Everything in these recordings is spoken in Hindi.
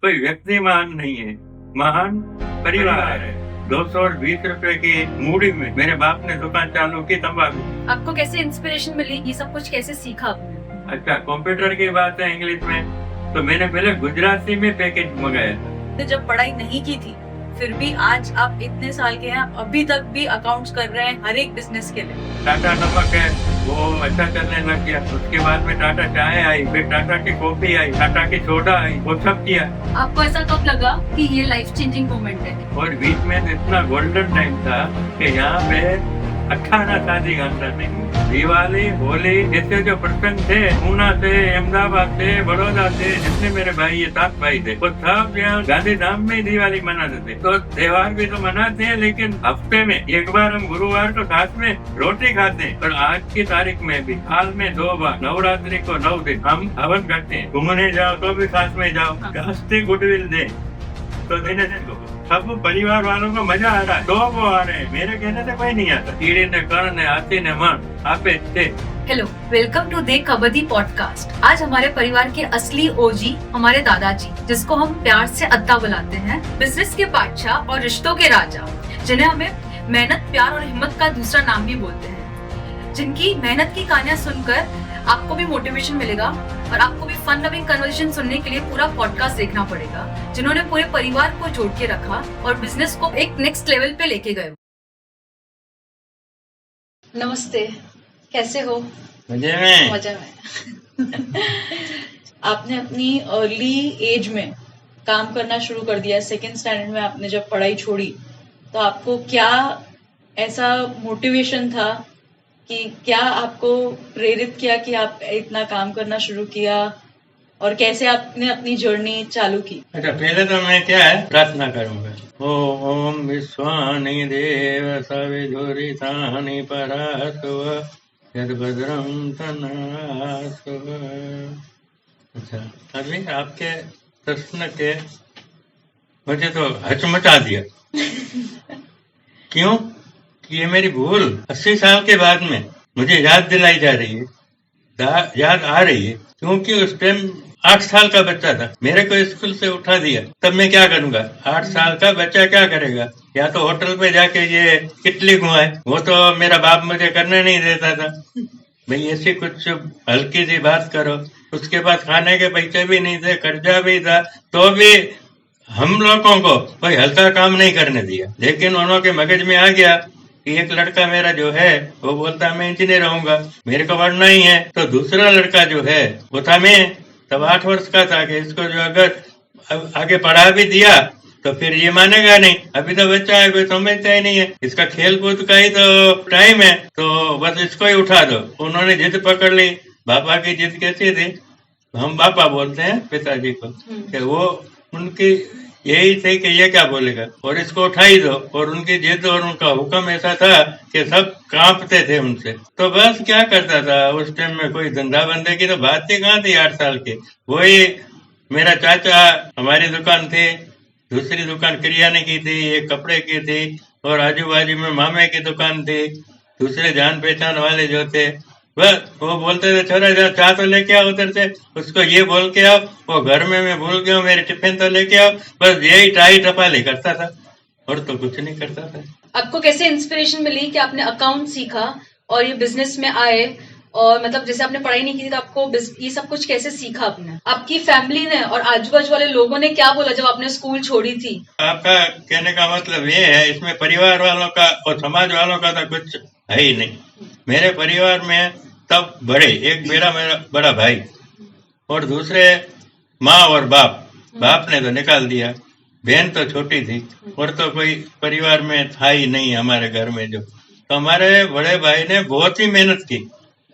कोई व्यक्ति महान नहीं है, महान परिवार है। 220 रुपए की मूड़ी में मेरे बाप ने दुकान चालू की तंबाकू। आपको कैसे इंस्पिरेशन मिली, ये सब कुछ कैसे सीखा आपने? अच्छा, कंप्यूटर की बात है इंग्लिश में, तो मैंने पहले गुजराती में पैकेज मंगाया था। तो जब पढ़ाई नहीं की थी, फिर भी आज आप इतने साल के हैं, अभी तक भी अकाउंट्स कर रहे हैं हर एक बिजनेस के लिए। टाटा नमक है वो अच्छा चलने लग गया। उसके बाद में टाटा चाय आई, फिर टाटा की कॉफी आई, टाटा की सोडा आई, वो सब किया। आपको ऐसा कब लगा कि ये लाइफ चेंजिंग मोमेंट है? और बीच में इतना गोल्डन टाइम था कि यहाँ पे 18 शादी गांधा नहीं। दिवाली, होली जैसे जो प्रसंग थे, पूना से, अहमदाबाद से, बड़ौदा से, जितने मेरे भाई, ये 7 भाई थे, वो सब यहाँ गांधी धाम में दिवाली मनाते थे। तो त्योहार भी तो मनाते हैं, लेकिन हफ्ते में एक बार हम गुरुवार को साथ में रोटी खाते हैं। और आज की तारीख में भी साल में 2 बार, नवरात्रि को 9 दिन हम हवन करते हैं। घूमने जाओ तो भी साथ में जाओ, हंसते गुडविल दे तो देने से सब परिवार वालों को मजा आ रहा है। 2 वो आ रहे हैं, मेरे कहने से कोई नहीं आता। कीड़े ने कर्ण ने हाथी ने मन आपे थे। Hello, welcome to the kabaddi podcast. आज हमारे परिवार के असली ओजी हमारे दादाजी, जिसको हम प्यार से अद्दा बुलाते हैं, बिजनेस के बादशाह और रिश्तों के राजा, जिन्हें हमें मेहनत, प्यार और हिम्मत का दूसरा नाम भी बोलते हैं, जिनकी मेहनत की कहानियां सुनकर आपको भी मोटिवेशन मिलेगा और आपको भी फन लविंग कन्वर्सेशन सुनने के लिए पूरा पॉडकास्ट देखना पड़ेगा, जिन्होंने पूरे परिवार को जोड़ के रखा और बिजनेस को एक नेक्स्ट लेवल पे लेके गए। नमस्ते, कैसे हो? मजे में। मजा में। आपने अपनी अर्ली एज में काम करना शुरू कर दिया। 2nd स्टैंडर्ड में आपने जब पढ़ाई छोड़ी, तो आपको क्या ऐसा मोटिवेशन था कि क्या आपको प्रेरित किया कि आप इतना काम करना शुरू किया, और कैसे आपने अपनी जर्नी चालू की? अच्छा, पहले तो मैं क्या है प्रार्थना करूंगा। ओम विश्वानि देव सविधुरि तानि परासुव यद्भद्रं तनआसुव। अच्छा, अभी आपके प्रश्न के मुझे तो हचमचा दिया। क्यों कि ये मेरी भूल 80 साल के बाद में मुझे याद दिलाई जा रही है, याद आ रही है, क्योंकि उस टाइम 8 साल का बच्चा था। मेरे को स्कूल से उठा दिया, तब मैं क्या करूंगा? 8 साल का बच्चा क्या करेगा? या तो होटल पे जाके ये किटली घुमाए, वो तो मेरा बाप मुझे करने नहीं देता था। भाई ऐसी कुछ हल्की सी बात करो। उसके बाद खाने के पैसे भी नहीं थे, कर्जा भी था, तो भी हम लोगों को कोई हल्का काम नहीं करने दिया। लेकिन उन्होंने मगज में आ गया कि एक लड़का मेरा जो है वो बोलता मैं इंजीनियर रहूंगा, मेरे को पढ़ना ही है। तो दूसरा लड़का जो है वो था मैं, तब 8 वर्ष का था, कि इसको जो अगर आगे पढ़ा भी दिया तो फिर ये मानेगा नहीं, अभी तो बच्चा है, कोई समझता ही नहीं है, इसका खेल कूद का ही तो टाइम है, तो बस इसको ही उठा दो। उन्होंने जिद पकड़ ली। पापा की जिद कैसी थी, हम पापा बोलते हैं पिताजी को, कि वो उनकी यही थे कि ये क्या बोलेगा और इसको उठा ही दो। और उनकी जिद और उनका हुक्म ऐसा था कि सब कांपते थे उनसे। तो बस क्या करता था, उस टाइम में कोई धंधा बंदे की तो बात ही कहाँ थी 8 साल के। वही मेरा चाचा, हमारी दुकान थी, दूसरी दुकान किरियाने की थी, एक कपड़े की थी, और आजू बाजू में मामे की दुकान थी। दूसरे जान पहचान वाले जो थे, बस वो बोलते थे छोरा जा चाय तो लेके आओ उधर से, उसको ये बोल के आओ, वो घर में मैं भूल गया हूँ, मेरे टिफिन तो लेके आओ। बस यही टाई टपाली करता था और तो कुछ नहीं करता था। आपको कैसे इंस्पिरेशन मिली कि आपने अकाउंट सीखा और ये बिजनेस में आए? और मतलब जैसे आपने पढ़ाई नहीं की थी, तो आपको ये सब कुछ कैसे सीखा आपने? आपकी फैमिली ने और आजू बाजू वाले लोगों ने क्या बोला जब आपने स्कूल छोड़ी थी? आपका कहने का मतलब ये है, इसमें परिवार वालों का और समाज वालों का तो कुछ है ही नहीं। मेरे परिवार में तब बड़े, एक मेरा बड़ा भाई और दूसरे माँ और बाप ने तो निकाल दिया, बहन तो छोटी थी, और तो कोई परिवार में था ही नहीं हमारे घर में जो। तो हमारे बड़े भाई ने बहुत ही मेहनत की।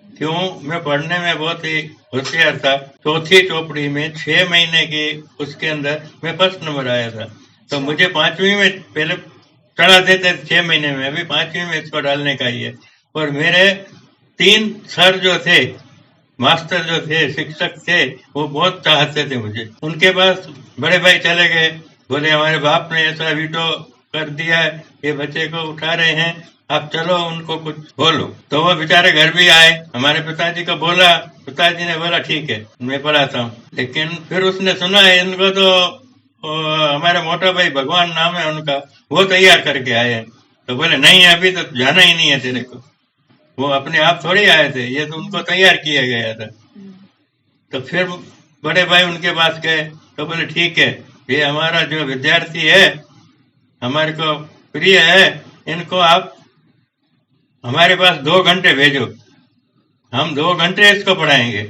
क्यों? मैं पढ़ने में बहुत ही होशियार था। चौथी चौपड़ी में 6 महीने की उसके अंदर मैं 1st नंबर आया था। तो मुझे 5वीं में पहले चढ़ा देते 6 महीने में, अभी 5वीं में इसको डालने का ही है। और मेरे 3 सर जो थे, मास्टर जो थे, शिक्षक थे, वो बहुत चाहते थे मुझे। उनके पास बड़े भाई चले गए, बोले हमारे बाप ने ऐसा वीटो कर दिया है, ये बच्चे को उठा रहे हैं, आप चलो उनको कुछ बोलो। तो वो बेचारे घर भी आए, हमारे पिताजी को बोला, पिताजी ने बोला ठीक है मैं पढ़ाता हूँ। लेकिन फिर उसने सुना है इनको तो हमारे मोटा भाई भगवान नाम है उनका, वो तैयार करके आए हैं। तो बोले नहीं अभी तो जाना ही नहीं है तेरे को, वो अपने आप थोड़ी आए थे, ये तो उनको तैयार किया गया था। तो फिर बड़े भाई उनके पास गए तो बोले ठीक है, ये हमारा जो विद्यार्थी है हमारे को प्रिय है, इनको आप हमारे पास 2 घंटे भेजो, हम 2 घंटे इसको पढ़ाएंगे,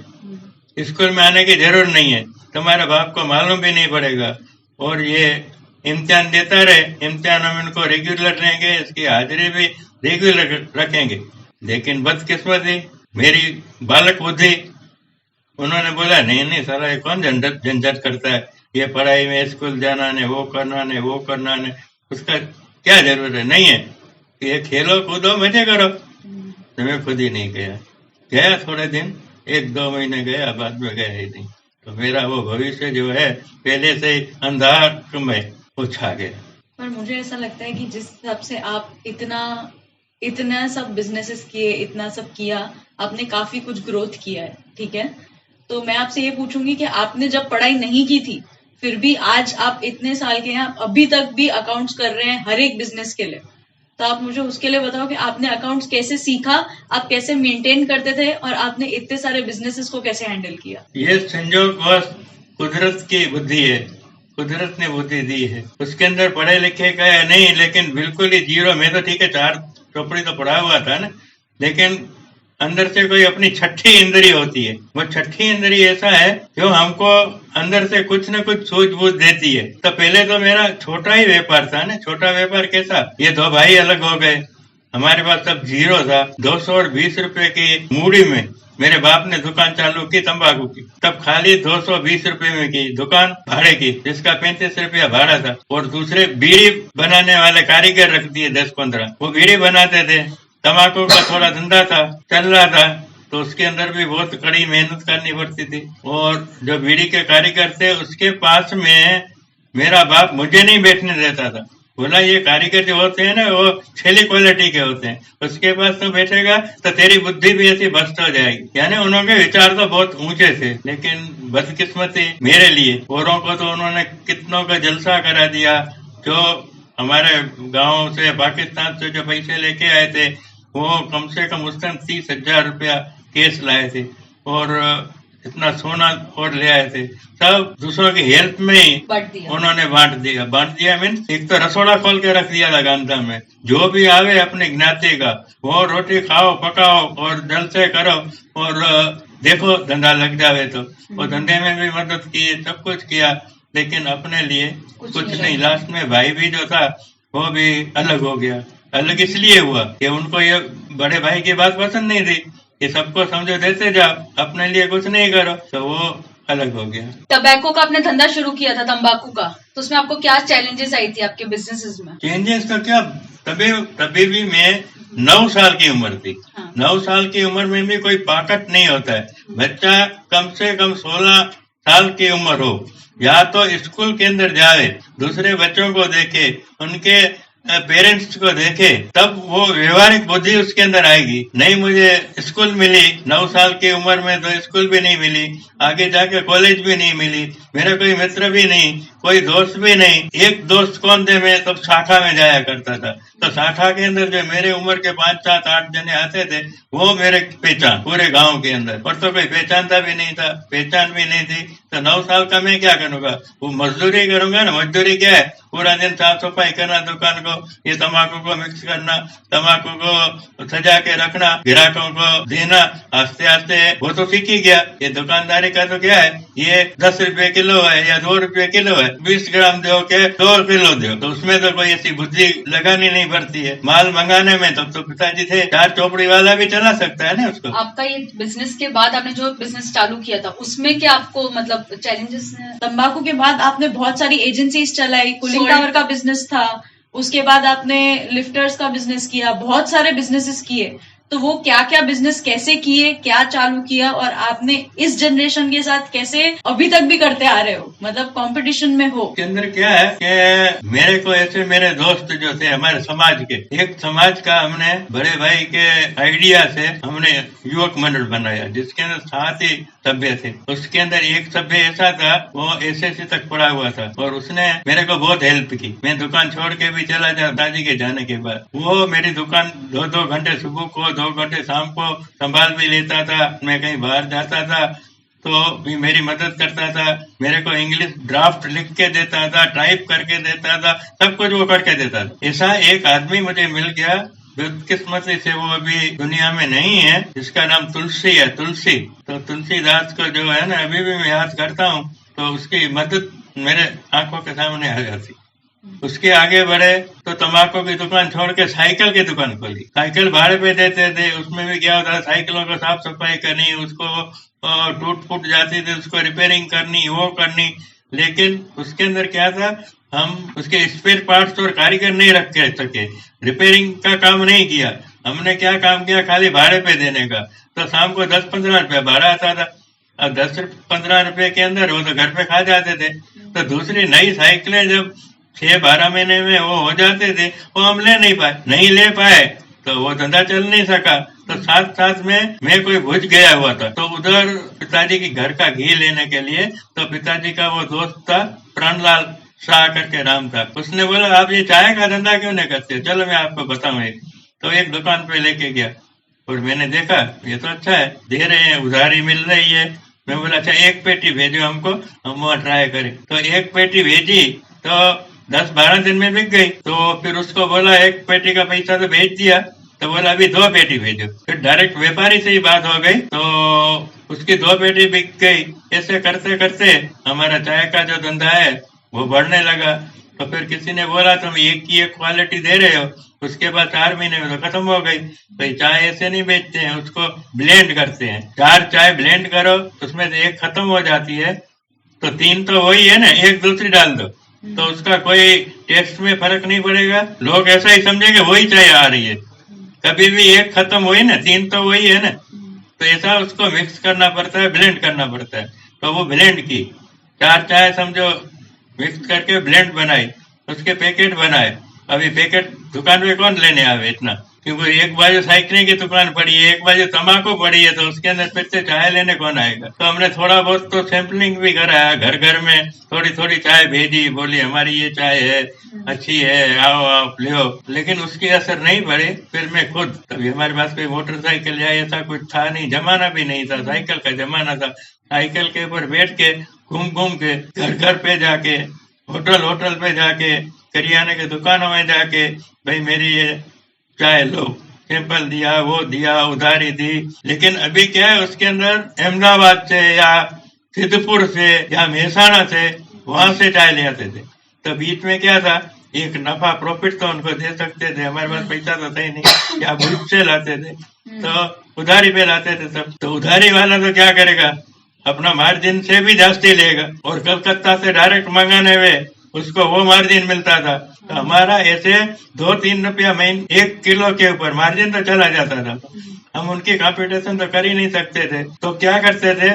स्कूल में आने की जरूर नहीं है, तुम्हारे बाप को मालूम भी नहीं पड़ेगा, और ये इम्तिहान देता रहे, इम्तिहान हम इनको रेगुलर लेंगे, इसकी हाजिरी भी रेगुलर रखेंगे। लेकिन बदकिस्मती मेरी बालक बुद्धि, उन्होंने बोला नहीं नहीं साला ये कौन झंझट करता है, ये पढ़ाई में स्कूल जाना ने, वो करना ने, वो करना ने, उसका क्या जरूरत है, नहीं है, ये खेलो कूदो मजे करो। तो मैं खुद ही नहीं गया थोड़े दिन, 1-2 महीने गया, बाद में गया ही नहीं। तो मेरा वो भविष्य जो है पहले से अंधार में वो छा गया। पर मुझे ऐसा लगता है कि जिस हिसाब से आप इतना सब बिजनेसेस किए, इतना सब किया, आपने काफी कुछ ग्रोथ किया है, ठीक है। तो मैं आपसे ये पूछूंगी कि आपने जब पढ़ाई नहीं की थी, फिर भी आज आप इतने साल के हैं, आप अभी तक भी अकाउंट्स कर रहे हैं हर एक बिजनेस के लिए, तो आप मुझे उसके लिए बताओ कि आपने अकाउंट्स कैसे सीखा, आप कैसे मेंटेन करते थे, और आपने इतने सारे बिजनेसेस को कैसे हैंडल किया। ये संजोग बस कुदरत की बुद्धि है, कुदरत ने बुद्धि दी है, उसके अंदर पढ़े लिखे का है नहीं, लेकिन बिल्कुल ही जीरो। मैं तो ठीक है 4 चौपड़ी तो पढ़ा हुआ था ना, लेकिन अंदर से कोई अपनी छठी इंद्री होती है, वो छठी इंद्री ऐसा है जो हमको अंदर से कुछ न कुछ सूझबूझ देती है। तो पहले तो मेरा छोटा ही व्यापार था ना, छोटा व्यापार कैसा, ये 2 भाई अलग हो गए, हमारे पास तब जीरो था। 220 रुपए की मूड़ी में मेरे बाप ने दुकान चालू की तंबाकू की, तब खाली 220 रुपए में की दुकान भाड़े की, जिसका 35 रुपया भाड़ा था, और दूसरे बीड़ी बनाने वाले कारीगर रख दिए 10-15, वो बीड़ी बनाते थे। तंबाकू का थोड़ा धंधा था, चल रहा था, तो उसके अंदर भी बहुत कड़ी मेहनत करनी पड़ती थी। और जो बीड़ी के कारीगर थे उसके पास में मेरा बाप मुझे नहीं बैठने देता था, बोला ये कारीगर जो होते हैं ना वो छेली क्वालिटी के होते हैं, उसके पास तो बैठेगा तो तेरी बुद्धि भी ऐसी भ्रष्ट हो जाएगी। यानी उन्होंने विचार तो बहुत ऊंचे थे, लेकिन बदकिस्मती मेरे लिए, औरों को तो उन्होंने कितनों का जलसा करा दिया। जो हमारे गांव से, पाकिस्तान से जो पैसे लेके आए थे, वो कम से कम उस टाइम 30,000 रुपया केस लाए थे, और इतना सोना और ले आए थे, सब दूसरों की हेल्प में ही उन्होंने बांट दिया। मीन्स एक तो रसोड़ा खोल के रख दिया था गांधा में, जो भी आवे अपने ज्ञाति का वो रोटी खाओ पकाओ और जल से करो, और देखो धंधा लग जावे तो वो धंधे में भी मदद की, सब कुछ किया, लेकिन अपने लिए कुछ नहीं। लास्ट में भाई भी जो था वो भी अलग हो गया। अलग इसलिए हुआ कि उनको ये बड़े भाई की बात पसंद नहीं थी, ये सबको समझो देते जाओ, अपने लिए कुछ नहीं करो, तो वो अलग हो गया। टबैको का आपने धंधा शुरू किया था, तंबाकू का, तो उसमें आपको क्या चैलेंजेस आई थी आपके बिजनेसेस में? चेंजेस तो क्या, तभी भी मैं 9 साल की उम्र थी। हाँ। 9 साल की उम्र में भी कोई ताकत नहीं होता है। बच्चा कम से कम 16 साल की उम्र हो, या तो स्कूल के अंदर जाए, दूसरे बच्चों को देखे, उनके पेरेंट्स को देखे, तब वो व्यवहारिक बुद्धि उसके अंदर आएगी। नहीं मुझे स्कूल मिली 9 साल की उम्र में, तो स्कूल भी नहीं मिली, आगे जाके कॉलेज भी नहीं मिली, मेरा कोई मित्र भी नहीं, कोई दोस्त भी नहीं। एक दोस्त कौन थे, मैं तब शाखा में जाया करता था, तो शाखा के अंदर जो मेरे उम्र के 5, 7, 8 जने आते थे, वो मेरे पहचान पूरे गांव के अंदर, और तो कोई पहचानता भी नहीं था, पहचान भी नहीं थी। तो 9 साल का मैं क्या करूंगा, वो मजदूरी करूंगा ना। मजदूरी क्या है, पूरा दिन साफ सफाई करना दुकान को, ये तंबाकू को मिक्स करना, तंबाकू को सजा के रखना, ग्राहकों को देना, आस्ते आस्ते वो तो सीख ही गया। ये दुकानदारी का तो क्या है, ये 10 रुपए किलो है या 2 रुपए किलो है, 20 ग्राम दो के 2 किलो दो, तो उसमें तो कोई ऐसी बुद्धि लगानी नहीं पड़ती है। माल मंगाने में तब तो पिताजी थे, 4 चौपड़ी वाला भी चला सकता है ना उसको। आपका ये बिजनेस के बाद आपने जो बिजनेस चालू किया था, उसमें क्या आपको मतलब चैलेंजेस? तंबाकू के बाद आपने बहुत सारी एजेंसीज चलाई, कूलिंग टावर का बिजनेस था, उसके बाद आपने लिफ्टर्स का बिजनेस किया, बहुत सारे बिजनेसेस किए, तो वो क्या क्या बिजनेस कैसे किए, क्या चालू किया, और आपने इस जनरेशन के साथ कैसे अभी तक भी करते आ रहे हो, मतलब कंपटीशन में हो। के अंदर क्या है कि मेरे को ऐसे मेरे दोस्त जो थे हमारे समाज के, एक समाज का हमने बड़े भाई के आइडिया से हमने युवक मंडल बनाया जिसके अंदर 7 ही सभ्य थे। उसके अंदर एक सभ्य ऐसा था वो एसएससी तक पढ़ा हुआ था और उसने मेरे को बहुत हेल्प की। मैं दुकान छोड़ के भी चला जाता दादी के जाने के बाद, वो मेरी दुकान 2-2 घंटे सुबह को 2 घंटे शाम को संभाल भी लेता था। मैं कहीं बाहर जाता था तो भी मेरी मदद करता था, मेरे को इंग्लिश ड्राफ्ट लिख के देता था, टाइप करके देता था, सब कुछ वो करके देता था। ऐसा एक आदमी मुझे मिल गया, बदकिस्मती से वो अभी दुनिया में नहीं है, जिसका नाम तुलसी है। तुलसी तो तुलसीदास को जो है ना अभी भी मैं याद करता हूँ, तो उसकी मदद मेरे आंखों के सामने आ जाती। उसके आगे बढ़े तो तंबाकू की दुकान छोड़ के साइकिल की दुकान खोली। साइकिल भाड़े पे देते थे, उसमें भी क्या होता है साइकिलों को साफ सफाई करनी, उसको टूट फूट जाती थी उसको रिपेयरिंग करनी, वो करनी। लेकिन उसके अंदर क्या था, हम उसके स्पेयर पार्ट्स और कारीगर नहीं रख के सके, रिपेयरिंग का काम नहीं किया। हमने क्या काम किया, खाली भाड़े पे देने का। तो शाम को 10-15 रुपया भाड़ा आता था। अब 10-15 रुपए के अंदर वो तो घर पे खा जाते थे। तो दूसरी नई साइकिलें जब 6-12 महीने में वो हो जाते थे, वो हम नहीं ले पाए तो वो धंधा चल नहीं सका। तो साथ साथ में मैं कोई भुज गया हुआ था, तो उधर पिताजी की घर का घी लेने के लिए, तो पिताजी का वो दोस्त था प्राणलाल शाह करके नाम था, उसने बोला आप ये चाय का धंधा क्यों नहीं करते, चलो मैं आपको बताऊं। तो एक दुकान पे लेके गया और मैंने देखा ये तो अच्छा है, दे रहे हैं, उधारी मिल रही है। मैं बोला अच्छा 1 पेटी भेजो हमको, हम वहाँ ट्राई करें। तो 1 पेटी भेजी तो 10-12 दिन में बिक गई। तो फिर उसको बोला 1 पेटी का पैसा तो भेज दिया, तो बोला अभी 2 पेटी भेजो। फिर डायरेक्ट व्यापारी से ही बात हो गई, तो उसकी 2 पेटी बिक गई। ऐसे करते करते हमारा चाय का जो धंधा है वो बढ़ने लगा। तो फिर किसी ने बोला तुम एक की एक क्वालिटी दे रहे हो, उसके बाद 4 महीने में तो खत्म हो गई। भाई चाय ऐसे नहीं बेचते हैं, उसको ब्लेंड करते हैं। 4 चाय ब्लेंड करो, उसमें से 1 खत्म हो जाती है तो 3 तो वही है ना, 1 दूसरी डाल दो तो उसका कोई टेस्ट में फर्क नहीं पड़ेगा। लोग ऐसा ही समझेंगे वही चाय आ रही है। कभी भी 1 खत्म हुई ना, 3 तो वही है ना। तो ऐसा उसको मिक्स करना पड़ता है, ब्लेंड करना पड़ता है। तो वो ब्लेंड की 4 चाय समझो मिक्स करके ब्लेंड बनाई, उसके पैकेट बनाए। अभी पैकेट दुकान में कौन लेने आवे इतना, क्योंकि एक बाजू साइकिलिंग की दुकान पड़ी है, एक बाजू तंबाकू पड़ी है, तो उसके अंदर फिर से चाय लेने कौन आएगा। तो हमने थोड़ा बहुत तो सैंपलिंग भी कराया, घर घर में थोड़ी थोड़ी चाय भेजी, बोली हमारी ये चाय है अच्छी है, आओ आप ले। लेकिन उसकी असर नहीं पड़े। फिर मैं खुद, तभी हमारे पास कोई मोटरसाइकिल या ऐसा कुछ था नहीं, जमाना भी नहीं था, साइकिल का जमाना था। साइकिल के ऊपर बैठ के घूम घूम के घर घर पे जाके, होटल पे जाके, करियाने के दुकानों में जाके, भाई मेरी ये चाय लो, सैंपल दिया, वो दिया, उधारी दी। लेकिन अभी क्या है, उसके अंदर अहमदाबाद से या सिद्धपुर से या मेहसाणा से वहां से चाय ले आते थे। तो बीच में क्या था, एक नफा प्रॉफिट तो उनको दे सकते थे, हमारे पास पैसा तो था ही नहीं, या भूख से लाते थे तो उधारी पे लाते थे सब। तो उधारी वाला तो क्या करेगा, अपना मार्जिन से भी जास्ती लेगा, और कलकत्ता से डायरेक्ट मंगाने में उसको वो मार्जिन मिलता था। तो हमारा ऐसे 2-3 रुपया महीने 1 किलो के ऊपर मार्जिन तो चला जाता था। हम उनकी कंपटीशन तो कर ही नहीं सकते थे। तो क्या करते थे,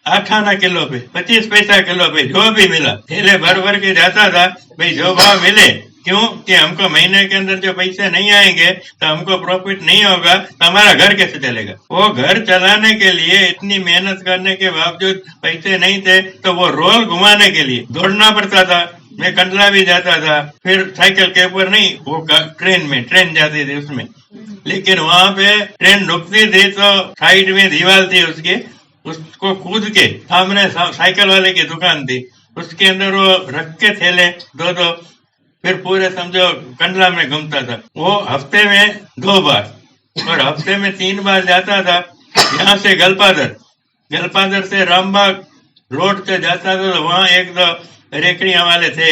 8 आना किलो पे, 25 पैसा किलो पे, जो भी मिला थैले भर भर के जाता था। भाई जो भाव मिले, क्यों कि हमको महीने के अंदर जो पैसे नहीं आएंगे तो हमको प्रॉफिट नहीं होगा, तो हमारा घर कैसे चलेगा। वो घर चलाने के लिए इतनी मेहनत करने के बावजूद पैसे नहीं थे, तो वो रोल घुमाने के लिए दौड़ना पड़ता था। मैं कंडला भी जाता था, फिर साइकिल के ऊपर नहीं, वो ट्रेन जाती थी उसमें। लेकिन वहां पे ट्रेन रुकती थी तो साइड में दीवार थी उसकी, उसको कूद के सामने साइकिल वाले की दुकान थी, उसके अंदर वो रख के थैले 2-2, फिर पूरे समझो कंडला में घूमता था। वो हफ्ते में 2 बार और हफ्ते में 3 बार जाता था। यहाँ से गलपादर से रामबाग रोड से जाता था, तो वहाँ 1-2 रेकड़ियां वाले थे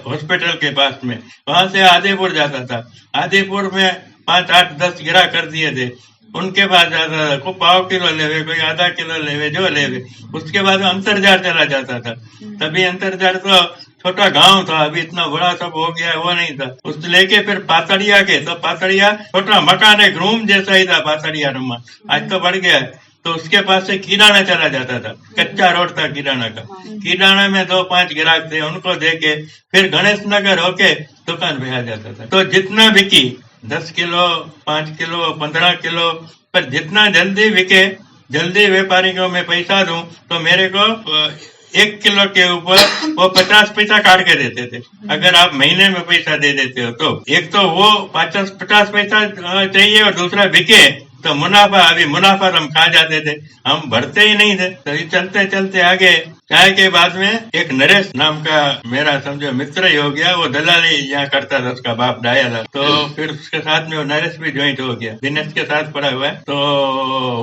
हॉस्पिटल के पास में, वहां से आदिपुर जाता था। आदिपुर में 5-8-10 गिरा कर दिए थे, उनके पास जाता था, कोई 1/4 किलो लेवे, कोई आधा किलो लेवे, जो लेवे। उसके बाद अंतरजार चला जाता था। तभी अंतरजार तो छोटा गांव था, अभी इतना बड़ा सब हो गया है वो नहीं था। उस लेके फिर पातड़िया के, तो पातड़िया छोटा मकान है, रूम जैसा ही था पातड़िया रूम, आज तो बढ़ गया है। तो उसके पास से किराना चला जाता था, कच्चा रोड था किराना का। किराना में 2-5 ग्राहक थे, उनको देके फिर गणेश नगर होके दुकान पे आ जाता था। तो जितना बिकी 10 किलो, 5 किलो, 15 किलो, पर जितना जल्दी बिके, जल्दी व्यापारी को मैं पैसा दूं, तो मेरे को 1 किलो के ऊपर वो 50 पैसा काट के देते थे। अगर आप महीने में पैसा दे देते हो तो एक तो वो 50 पैसा चाहिए, और दूसरा बिके तो मुनाफा। अभी मुनाफा तो हम खा जाते थे, हम भरते ही नहीं थे। तो ये चलते चलते आगे, चाय के बाद में एक नरेश नाम का मेरा समझो मित्र ही हो गया, वो दलाली यहाँ करता था, उसका बाप डाया था। तो फिर उसके साथ में वो नरेश भी ज्वाइंट हो गया, दिनेश के साथ पड़ा हुआ है। तो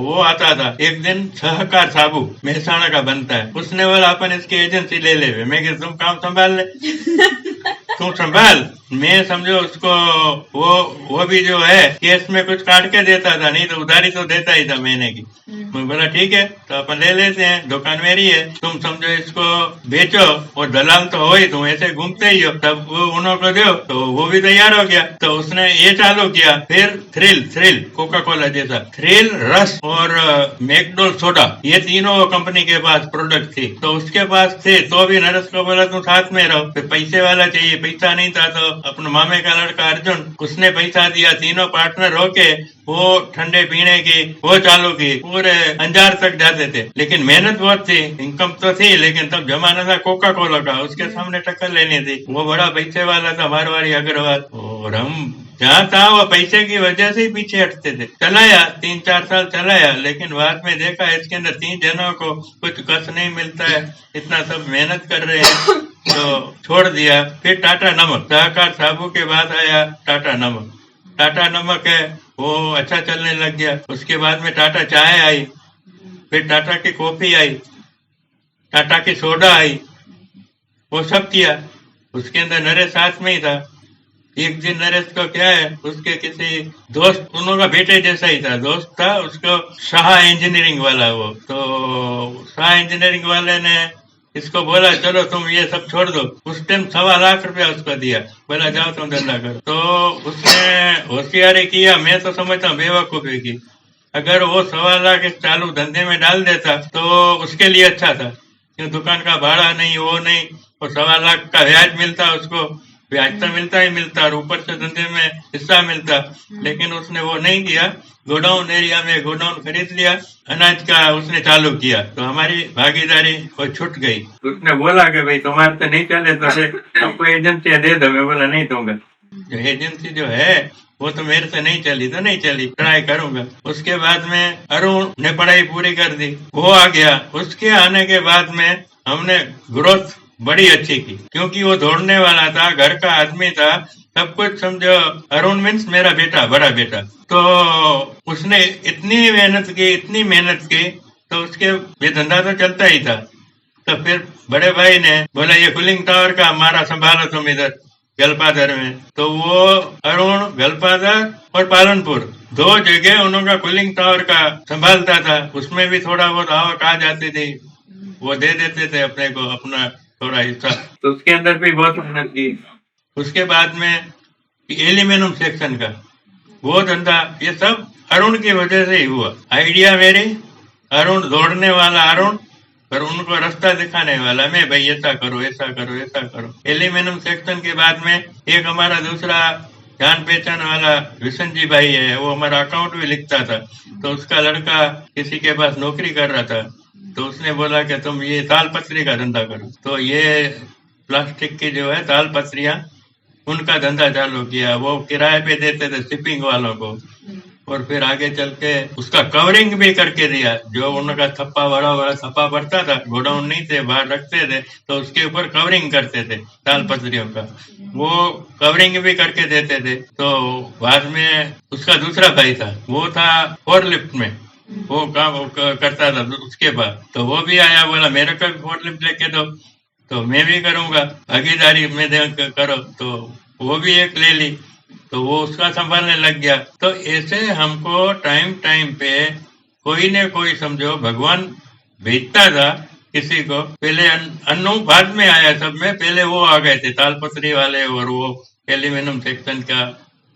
वो आता था एक दिन, सहकार साबू मेहसाणा का बनता है, उसने बोला अपन इसकी एजेंसी ले ले। मैं कि तुम काम संभाल ले, तू संभाल। मैं समझो उसको वो भी जो है केस में कुछ काट के देता था, नहीं तो उधारी तो देता ही था महीने की। मैं बोला ठीक है, तो अपन ले लेते हैं, दुकान मेरी है, तुम समझो इसको बेचो, और दलाल तो हो ही, तुम ऐसे घूमते ही हो, तब वो उन्हों को दो। तो वो भी तैयार हो गया, तो उसने ये चालू किया। फिर थ्रिल कोका कोला जैसा, थ्रिल रस और मैकडोल सोडा, ये तीनों कंपनी के पास प्रोडक्ट थी। तो उसके पास थे, तो भी नरेश को बोला तुम साथ में रहो। फिर पैसे वाला चाहिए, पैसा नहीं था, तो अपने मामे का लड़का अर्जुन, उसने पैसा दिया। तीनों पार्टनर होके वो ठंडे पीने की वो चालू की, पूरे अंजार तक जाते थे। लेकिन मेहनत बहुत थी, इनकम तो थी, लेकिन तब जमाना था कोका कोला का, उसके सामने टक्कर लेनी थी। वो बड़ा पैसे वाला था, मारवाड़ी अग्रवाल, और हम जहाँ था वो पैसे की वजह से ही पीछे हटते थे। चलाया 3-4 साल चलाया, लेकिन बाद में देखा इसके अंदर 3 जनों को कुछ कस नहीं मिलता है, इतना सब मेहनत कर रहे हैं, तो छोड़ दिया। फिर टाटा नमक, सहकार साबू के बाद आया टाटा नमक। टाटा नमक है वो अच्छा चलने लग गया। उसके बाद में टाटा चाय आई, फिर टाटा की कॉफी आई, टाटा की सोडा आई, वो सब किया। उसके अंदर नरेश साथ में ही था। एक दिन नरेश को क्या है, उसके किसी दोस्त, उन्हों का बेटे जैसा ही था, दोस्त था उसको, शाह इंजीनियरिंग वाला वो। तो शाह इंजीनियरिंग वाले ने इसको बोला चलो तुम ये सब छोड़ दो। उस टाइम 1.25 लाख रुपया उसको दिया, बोला जाओ तुम धंधा करो। तो उसने होशियारी किया, मैं तो समझता हूँ बेवकूफी की। अगर वो 1.25 लाख इस चालू धंधे में डाल देता तो उसके लिए अच्छा था, क्यों दुकान का भाड़ा नहीं, वो नहीं, और 1.25 लाख का ब्याज मिलता उसको, ब्याज तो मिलता ही मिलता, और ऊपर से धंधे में हिस्सा मिलता। लेकिन उसने वो नहीं किया। गोडाउन एरिया में गोडाउन खरीद लिया, अनाज का उसने चालू किया, तो हमारी भागीदारी वो छूट गई। उसने बोला कि भाई तुम्हारे से नहीं चले तो आपको एजेंसी दे दो। मैं बोला नहीं दूंगा, जो एजेंसी जो है वो तो मेरे से नहीं चली तो नहीं चली, ट्राई करूंगा। उसके बाद में अरुण ने पढ़ाई पूरी कर दी, वो आ गया। उसके आने के बाद में हमने ग्रोथ बड़ी अच्छी की, क्योंकि वो दौड़ने वाला था, घर का आदमी था, सब कुछ समझो। अरुण मीन्स मेरा बेटा, बड़ा बेटा। तो उसने इतनी मेहनत की, तो उसके ये धंधा तो चलता ही था। तो फिर बड़े भाई ने बोला ये कूलिंग टावर का हमारा संभालो तुम इधर गलपादर में। तो वो अरुण गलपादर और पालनपुर 2 जगह उन्होंने कूलिंग टावर का संभालता था। उसमें भी थोड़ा बहुत आवक आ जाती थी, वो दे देते थे अपने को अपना थोड़ा हिस्सा। तो उसके अंदर भी बहुत मेहनत की। उसके बाद में एल्यूमिनियम सेक्शन का वो धंधा, ये सब अरुण की वजह से ही हुआ। आइडिया मेरी, अरुण दौड़ने वाला अरुण, पर उनको रास्ता दिखाने वाला मैं, भाई ऐसा करो ऐसा करो ऐसा करो। एल्यूमिनियम सेक्शन के बाद में एक हमारा दूसरा जान पहचान वाला विशन जी भाई है, वो हमारा अकाउंट भी लिखता था। तो उसका लड़का किसी के पास नौकरी कर रहा था, तो उसने बोला कि तुम ये तालपत्री का धंधा करो। तो ये प्लास्टिक की जो है तालपत्रियां, उनका धंधा चालू किया। वो किराए पे देते थे शिपिंग वालों को, और फिर आगे चल के उसका कवरिंग भी करके दिया। जो उनका थप्पा बड़ा थप्पा पड़ता था, गोडाउन नहीं थे, बाहर रखते थे, तो उसके ऊपर कवरिंग करते थे तालपत्रियों का, वो कवरिंग भी करके देते थे। तो बाद में उसका दूसरा भाई था, वो था फोरलिफ्ट में, वो काम करता था उसके बाद। तो वो भी आया, बोला मेरे को भी फोरलिफ्ट लेके दो, तो मैं भी करूंगा, भागीदारी में करो। तो वो भी एक ले ली, तो वो उसका संभालने लग गया। तो ऐसे हमको टाइम पे कोई न कोई समझो भगवान भेजता था किसी को। पहले अन्नू बाद में आया सब में, पहले वो आ गए थे तालपत्री वाले और वो एल्यूमिनियम सेक्शन का,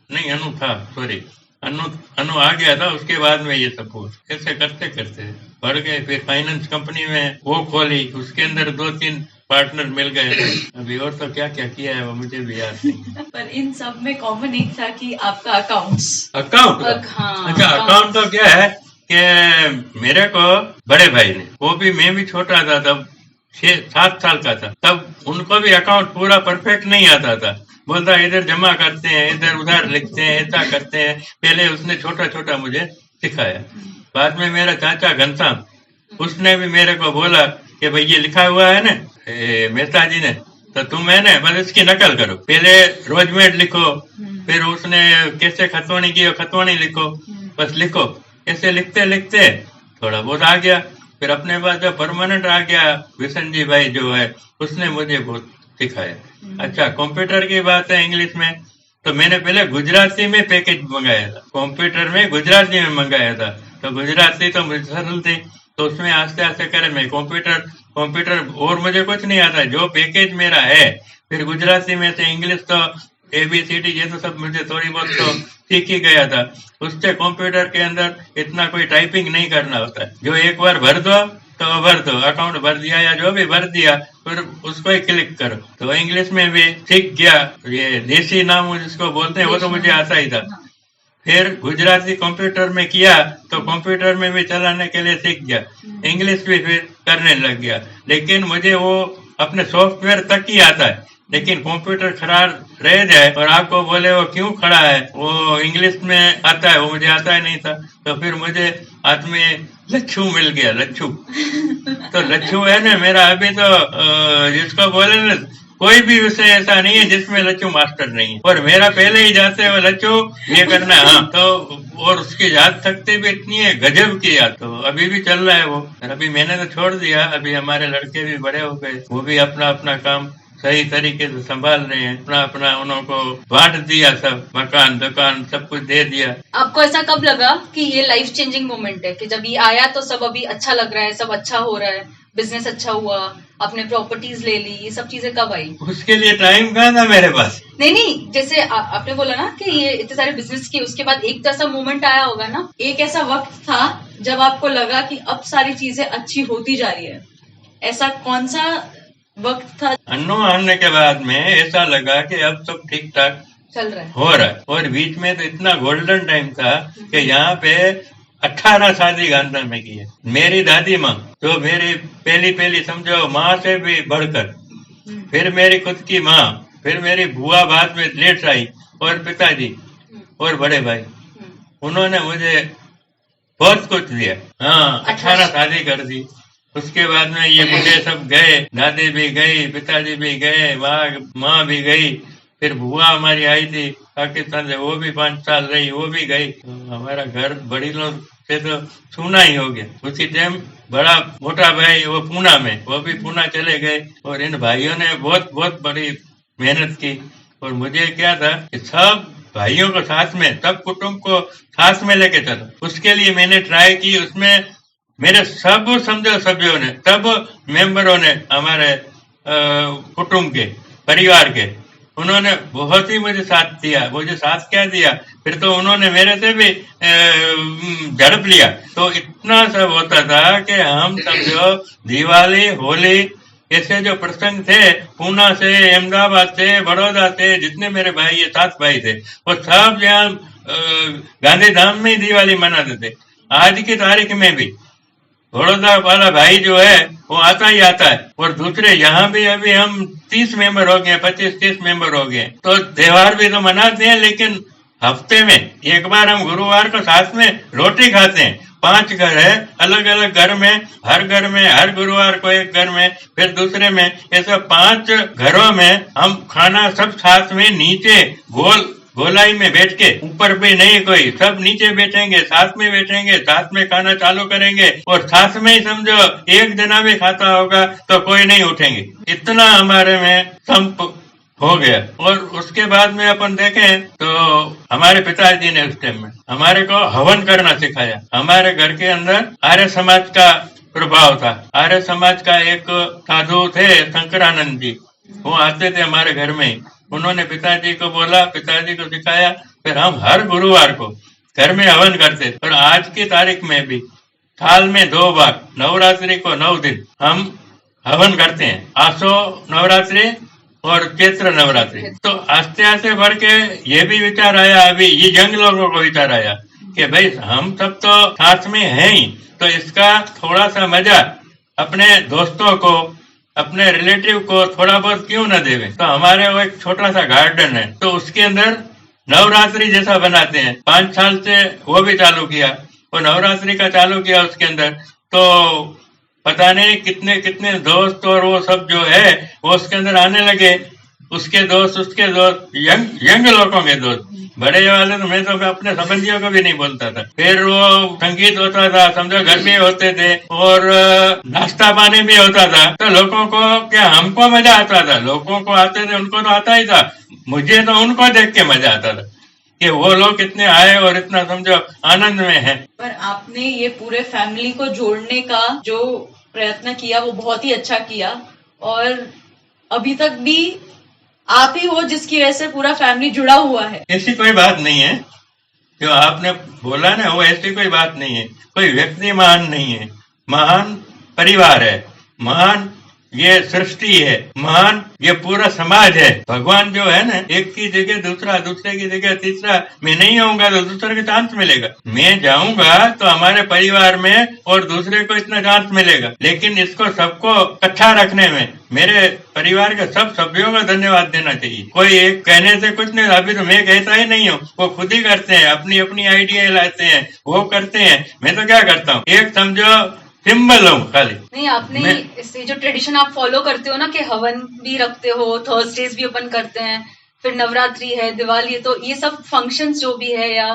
नहीं अनु था, सॉरी अनु आ गया था, उसके बाद में ये सब हुआ। ऐसे करते करते बढ़ गए। फिर फाइनेंस कंपनी में वो खोली, उसके अंदर 2-3 पार्टनर मिल गए। अभी और तो क्या क्या किया है वो मुझे भी याद नहीं। पर इन सब में कॉमन एक था कि आपका अकाउंट। हाँ। अच्छा, अकाउंट तो क्या है कि मेरे को बड़े भाई ने, वो भी मैं भी छोटा था तब, 6-7 साल का था तब, उनको भी अकाउंट पूरा परफेक्ट नहीं आता था। बोलता इधर जमा करते हैं, इधर उधर लिखते हैं, ऐसा करते हैं। पहले उसने छोटा छोटा मुझे सिखाया। बाद में मेरा चाचा घनश्याम, उसने भी मेरे को बोला कि भाई ये लिखा हुआ है ना मेहता जी ने, तो तुम है ना बस इसकी नकल करो। पहले रोजमेट लिखो, फिर उसने कैसे खतवानी की खतवानी लिखो, बस लिखो। ऐसे लिखते लिखते थोड़ा बहुत आ गया। फिर अपने पास जो परमानेंट आ गया, विशन जी भाई जो है, उसने मुझे बहुत सिखाया। अच्छा, कंप्यूटर की बात है इंग्लिश में, तो मैंने पहले गुजराती में पैकेज मंगाया था, कंप्यूटर में गुजराती में मंगाया था। तो गुजराती तो मुझे सरल थी, तो उसमें आस्ते आस्ते करे मैं कंप्यूटर और मुझे कुछ नहीं आता, जो पैकेज मेरा है। फिर गुजराती में से इंग्लिश तो ABCD ये तो सब मुझे थोड़ी बहुत तो सीख ही गया था। उससे कंप्यूटर के अंदर इतना कोई टाइपिंग नहीं करना होता है, जो एक बार भर दो तो भर दो, अकाउंट भर दिया या जो भी भर दिया, फिर उसको ही क्लिक करो। तो इंग्लिश में भी सीख गया। ये देसी नाम जिसको बोलते हैं वो तो मुझे आता ही था। फिर गुजराती कंप्यूटर में किया तो कंप्यूटर में भी चलाने के लिए सीख गया। इंग्लिश भी फिर करने लग गया। लेकिन मुझे वो अपने सॉफ्टवेयर तक ही आता है, लेकिन कंप्यूटर खराब रह जाए और आपको बोले वो क्यों खड़ा है, वो इंग्लिश में आता है, वो मुझे आता ही नहीं था। तो फिर मुझे हाथ में लच्छू मिल गया, लच्छू। तो लच्छू है ना मेरा अभी तो जिसको बोले ना, कोई भी विषय ऐसा नहीं है जिसमें लच्छू मास्टर नहीं है। और मेरा पहले ही जाते हुए लच्छू ये करना है, हाँ। तो और उसकी याद शक्ति भी इतनी है गजब की याद, तो अभी भी चल रहा है वो। अभी मैंने तो छोड़ दिया, अभी हमारे लड़के भी बड़े हो गए, वो भी अपना अपना काम सही तरीके से संभाल रहे हैं। अपना अपना उनको बांट दिया, सब मकान दुकान सब कुछ दे दिया। आपको ऐसा कब लगा कि ये लाइफ चेंजिंग मोमेंट है, कि जब ये आया तो सब अभी अच्छा लग रहा है, सब अच्छा हो रहा है, बिजनेस अच्छा हुआ, आपने प्रॉपर्टीज ले ली, ये सब चीजें कब आई? उसके लिए टाइम कहाँ था मेरे पास। नहीं, जैसे आपने बोला ना कि ये इतने सारे बिजनेस किए, उसके बाद एक तो ऐसा मोमेंट आया होगा ना, एक ऐसा वक्त था जब आपको लगा कि अब सारी चीजें अच्छी होती जा रही है। ऐसा कौन सा वक्त था? अन्नू आने के बाद में ऐसा लगा कि अब सब ठीक ठाक चल रहा है, हो रहा है। और बीच में तो इतना गोल्डन टाइम था कि यहाँ पे 18 शादी गांधी में की है। मेरी दादी माँ जो मेरी पहली समझो माँ से भी बढ़कर, फिर मेरी खुद की माँ, फिर मेरी बुआ बाद में लेट आई, और पिताजी और बड़े भाई, उन्होंने मुझे बहुत कुछ दिया। हाँ, 18 शादी कर दी। उसके बाद में ये मुझे सब गए, दादी भी गई, पिताजी भी गए, माँ भी गई। फिर बुआ हमारी आई थी पाकिस्तान से, वो भी 5 साल रही, वो भी गई। तो हमारा घर बड़ी लोग से तो सूना ही हो गया। उसी टाइम बड़ा मोटा भाई वो पूना में, वो भी पूना चले गए। और इन भाइयों ने बहुत बहुत बड़ी मेहनत की। और मुझे क्या था कि सब भाइयों को साथ में, सब कुटुंब को साथ में लेके चलो, उसके लिए मैंने ट्राई की। उसमें मेरे सब समझो सभ्यों ने, सब मेंबरों ने, हमारे कुटुंब के, परिवार के, उन्होंने बहुत ही मुझे साथ दिया। मुझे साथ क्या दिया, फिर तो उन्होंने मेरे से भी झड़प लिया। तो इतना सब होता था कि हम समझो दिवाली, होली, ऐसे जो प्रसंग थे, पूना से, अहमदाबाद से, बड़ौदा से, जितने मेरे भाई, ये 7 भाई थे, वो सब यहाँ गांधीधाम में ही दिवाली मनाते थे। आज की तारीख में भी बड़ौदा वाला भाई जो है वो आता ही आता है। और दूसरे यहाँ भी अभी हम 30 मेंबर हो गए, 25-30 मेंबर हो गए। तो त्योहार भी तो मनाते हैं, लेकिन हफ्ते में एक बार हम गुरुवार को साथ में रोटी खाते हैं। 5 घर है, अलग अलग घर में, हर गुरुवार को एक घर में, फिर दूसरे में, ऐसा 5 घरों में हम खाना सब साथ में नीचे गोलाई में बैठ के, ऊपर भी नहीं कोई, सब नीचे बैठेंगे, साथ में खाना चालू करेंगे। और साथ में ही समझो एक जना भी खाता होगा तो कोई नहीं उठेंगे। इतना हमारे में संप हो गया। और उसके बाद में अपन देखें तो हमारे पिताजी ने उस टाइम में हमारे को हवन करना सिखाया। हमारे घर के अंदर आर्य समाज का प्रभाव था। आर्य समाज का एक साधु थे शंकरानंद जी, वो आते थे हमारे घर में। उन्होंने पिताजी को बोला, पिताजी को सिखाया, फिर हम हर गुरुवार को घर में हवन करते। और आज की तारीख में भी साल में 2 बार, नवरात्रि को 9 दिन हम हवन करते हैं, आसो नवरात्रि और चैत्र नवरात्रि। तो आस्ते आस्ते बढ़ के ये भी विचार आया, अभी ये यंग लोगों को विचार आया कि भाई हम सब तो साथ में हैं ही, तो इसका थोड़ा सा मजा अपने दोस्तों को, अपने रिलेटिव को थोड़ा बहुत क्यों न देवे। तो हमारे वो एक छोटा सा गार्डन है, तो उसके अंदर नवरात्रि जैसा बनाते हैं। 5 साल से वो भी चालू किया, वो नवरात्रि का चालू किया। उसके अंदर तो पता नहीं कितने कितने दोस्त और वो सब जो है वो उसके अंदर आने लगे, उसके दोस्त यंग लोगों के दोस्त। बड़े वाले तो मैं तो अपने संबंधियों को भी नहीं बोलता था। फिर वो संगीत होता था, समझो घर में होते थे, और नाश्ता पानी भी होता था। तो लोगों को क्या, हमको मजा आता था, लोगों को आते थे, उनको तो आता ही था। मुझे तो उनको देख के मजा आता था कि वो लोग कितने आए और इतना समझो आनंद में है। पर आपने ये पूरे फैमिली को जोड़ने का जो प्रयत्न किया वो बहुत ही अच्छा किया, और अभी तक भी आप ही हो जिसकी वजह से पूरा फैमिली जुड़ा हुआ है। ऐसी कोई बात नहीं है जो आपने बोला ना, वो ऐसी कोई बात नहीं है। कोई व्यक्ति महान नहीं है, महान परिवार है, महान ये सृष्टि है, महान ये पूरा समाज है। भगवान जो है ना, एक की जगह दूसरा, दूसरे की जगह तीसरा। मैं नहीं आऊंगा तो दूसरे को चांस मिलेगा, मैं जाऊंगा तो हमारे परिवार में और दूसरे को इतना चांस मिलेगा। लेकिन इसको सबको इकट्ठा रखने में मेरे परिवार के सब सभ्यों को धन्यवाद देना चाहिए। कोई एक कहने से कुछ नहीं, अभी तो मैं कहता ही नहीं हूँ, वो खुद ही करते हैं, अपनी अपनी आइडिया लाते हैं, वो करते हैं। मैं तो क्या करता हूँ, एक समझो सिंबल हूँ खाली। नहीं, आपने इससे जो ट्रेडिशन आप फॉलो करते हो ना, कि हवन भी रखते हो, थर्सडेज भी ओपन करते हैं, फिर नवरात्रि है, दिवाली है, तो ये सब फंक्शंस जो भी है या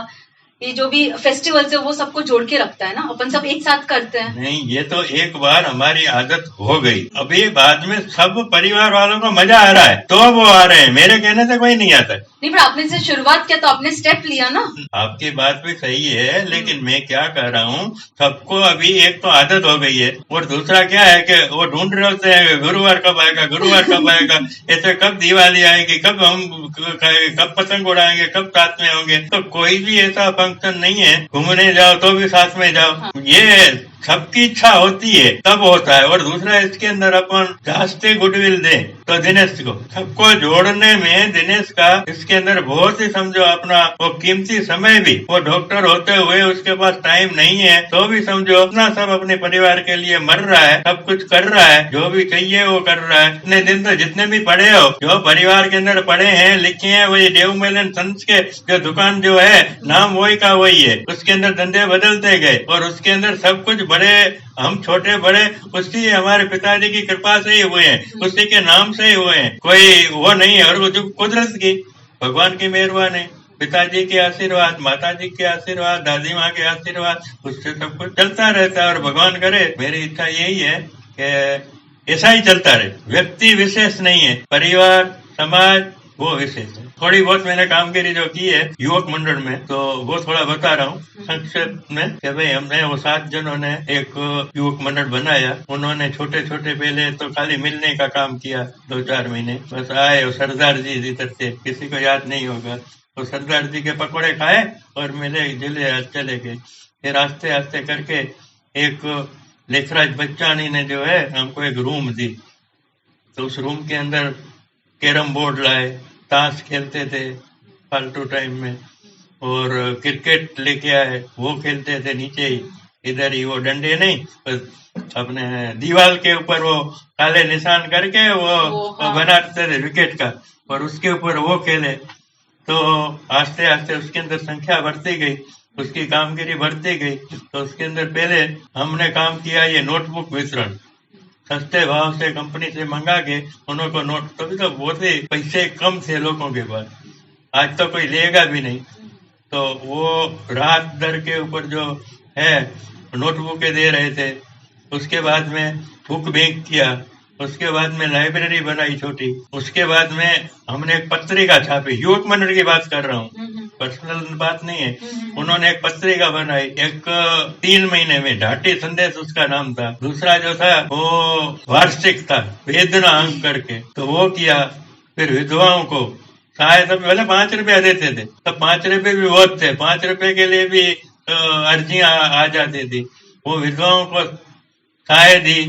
ये जो भी फेस्टिवल्स है वो सबको जोड़ के रखता है ना, अपन सब एक साथ करते हैं। नहीं, ये तो एक बार हमारी आदत हो गई, अभी बाद में सब परिवार वालों को मजा आ रहा है तो वो आ रहे हैं, मेरे कहने से कोई नहीं आता। नहीं, पर आपने जैसे शुरुआत किया तो आपने स्टेप लिया ना। आपकी बात भी सही है, लेकिन मैं क्या कह रहा हूँ, सबको अभी एक तो आदत हो गई है, और दूसरा क्या है कि वो ढूंढ रहे होते हैं गुरुवार कब आएगा, गुरुवार कब आएगा, ऐसे कब दिवाली आएगी, कब पतंग उड़ाएंगे, कब साथ में होंगे। तो कोई भी ऐसा फंक्शन नहीं है घूमने जाओ तो भी साथ में जाओ। हाँ। ये सबकी इच्छा होती है तब होता है। और दूसरा, इसके अंदर अपन जास्ते गुडविल दें तो दिनेश को, सबको जोड़ने में दिनेश का इसके अंदर बहुत ही समझो अपना वो कीमती समय भी, वो डॉक्टर होते हुए उसके पास टाइम नहीं है तो भी समझो अपना सब अपने परिवार के लिए मर रहा है, सब कुछ कर रहा है, जो भी चाहिए वो कर रहा है। इतने दिन तो जितने भी पढ़े हो, जो परिवार के अंदर पढ़े हैं, लिखे हैं, वही देव मेलन संस के जो दुकान जो है, नाम वही का वही है, उसके अंदर धंधे बदलते गए, और उसके अंदर सब कुछ बड़े, हम छोटे बड़े उसी हमारे पिताजी की कृपा से ही हुए हैं, उसी के नाम से ही हुए हैं, कोई वो नहीं है। और वो जो कुदरत की, भगवान की मेहरबानी, पिताजी के आशीर्वाद, माताजी के आशीर्वाद, दादी माँ के आशीर्वाद, उससे सब कुछ चलता रहता है। और भगवान करे, मेरी इच्छा यही है कि ऐसा ही चलता रहे। व्यक्ति विशेष नहीं है, परिवार समाज वो विशेष है। थोड़ी बहुत मैंने कामगिरी जो की है युवक मंडल में, तो वो थोड़ा बता रहा हूँ संक्षेप में कि भाई हमने वो 7 जनों ने एक युवक मंडल बनाया। उन्होंने छोटे छोटे पहले तो खाली मिलने का काम किया 2-4 महीने, बस आए। सरदार जी इधर से, किसी को याद नहीं होगा, तो सरदार जी के पकौड़े खाए और मिले जुले चले गए। फिर आस्ते आस्ते करके एक लेखराज बच्चानी ने जो है हमको एक रूम दी, तो उस रूम के अंदर कैरम बोर्ड लाए, ताश खेलते थे फालतू टाइम में, और क्रिकेट लेके आए, वो खेलते थे नीचे ही, इधर ही, वो डंडे नहीं, अपने दीवार के ऊपर वो काले निशान करके वो बनाते थे विकेट का, और उसके ऊपर वो खेले। तो आस्ते आस्ते उसके अंदर संख्या बढ़ती गई, उसकी कामगिरी बढ़ती गई। तो उसके अंदर पहले हमने काम किया ये नोटबुक वितरण, सस्ते भाव से कंपनी से मंगा के उन्हों को नोट, तभी तो बहुत ही पैसे कम थे लोगों के पास, आज तो कोई लेगा भी नहीं, तो वो रात दर के ऊपर जो है नोटबुकें दे रहे थे। उसके बाद में बुक बैंक किया, उसके बाद में लाइब्रेरी बनाई छोटी, उसके बाद में हमने एक पत्रिका छापी, युवक मंडल की बात कर रहा हूँ, पर्सनल बात नहीं है। उन्होंने एक पत्रिका बनाई, एक 3 महीने में, ढाटी संदेश उसका नाम था। दूसरा जो था वो वार्षिक था, वेदना अंक करके, तो वो किया। फिर विधवाओं को शायद पहले 5 रुपया देते थे, तब 5 रुपये भी बहुत थे, 5 रुपए के लिए भी अर्जियां आ जाती थी। वो विधवाओं को सहाय दी।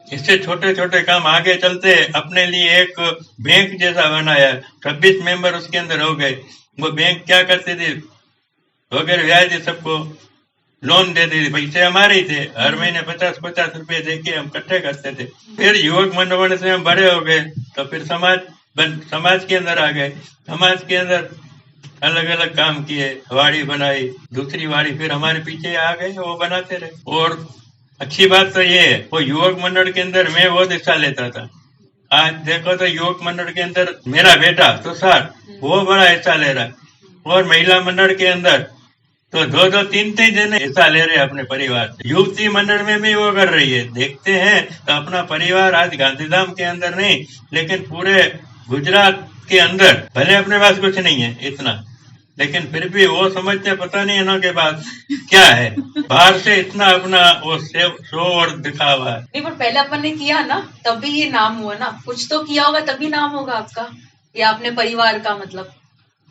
इससे छोटे छोटे काम आगे चलते अपने लिए एक बैंक जैसा बनाया, 26 मेंबर उसके अंदर हो गए। वो बैंक क्या करते थे, वगैरह ब्याज सबको लोन देते थे, पैसे हमारे ही थे, हर महीने 50-50 रुपए देके हम इकट्ठे करते थे। फिर युवक मंडल से हम बड़े हो गए, तो फिर समाज के अंदर आ गए। समाज के अंदर अलग अलग काम किए, वाड़ी बनाई, दूसरी वाड़ी फिर हमारे पीछे आ गए, वो बनाते रहे। और अच्छी बात तो ये है, वो युवक मंडल के अंदर मैं बहुत हिस्सा लेता था। आज देखो तो युवक मंडल के अंदर मेरा बेटा तुषार वो बड़ा हिस्सा ले रहा है, और महिला मंडल के अंदर तो 2-2, 3-3 जने हिस्सा ले रहे हैं अपने परिवार से। युवती मंडल में भी वो कर रही है। देखते हैं तो अपना परिवार आज गांधीधाम के अंदर नहीं, लेकिन पूरे गुजरात के अंदर, भले अपने पास कुछ नहीं है इतना, लेकिन फिर भी वो समझते पता नहीं इनके पास क्या है, बाहर से इतना अपना वो शो और दिखावा है। नहीं, पर पहले अपन ने किया ना, तभी ये नाम हुआ ना। कुछ तो किया होगा तभी नाम होगा आपका या अपने परिवार का। मतलब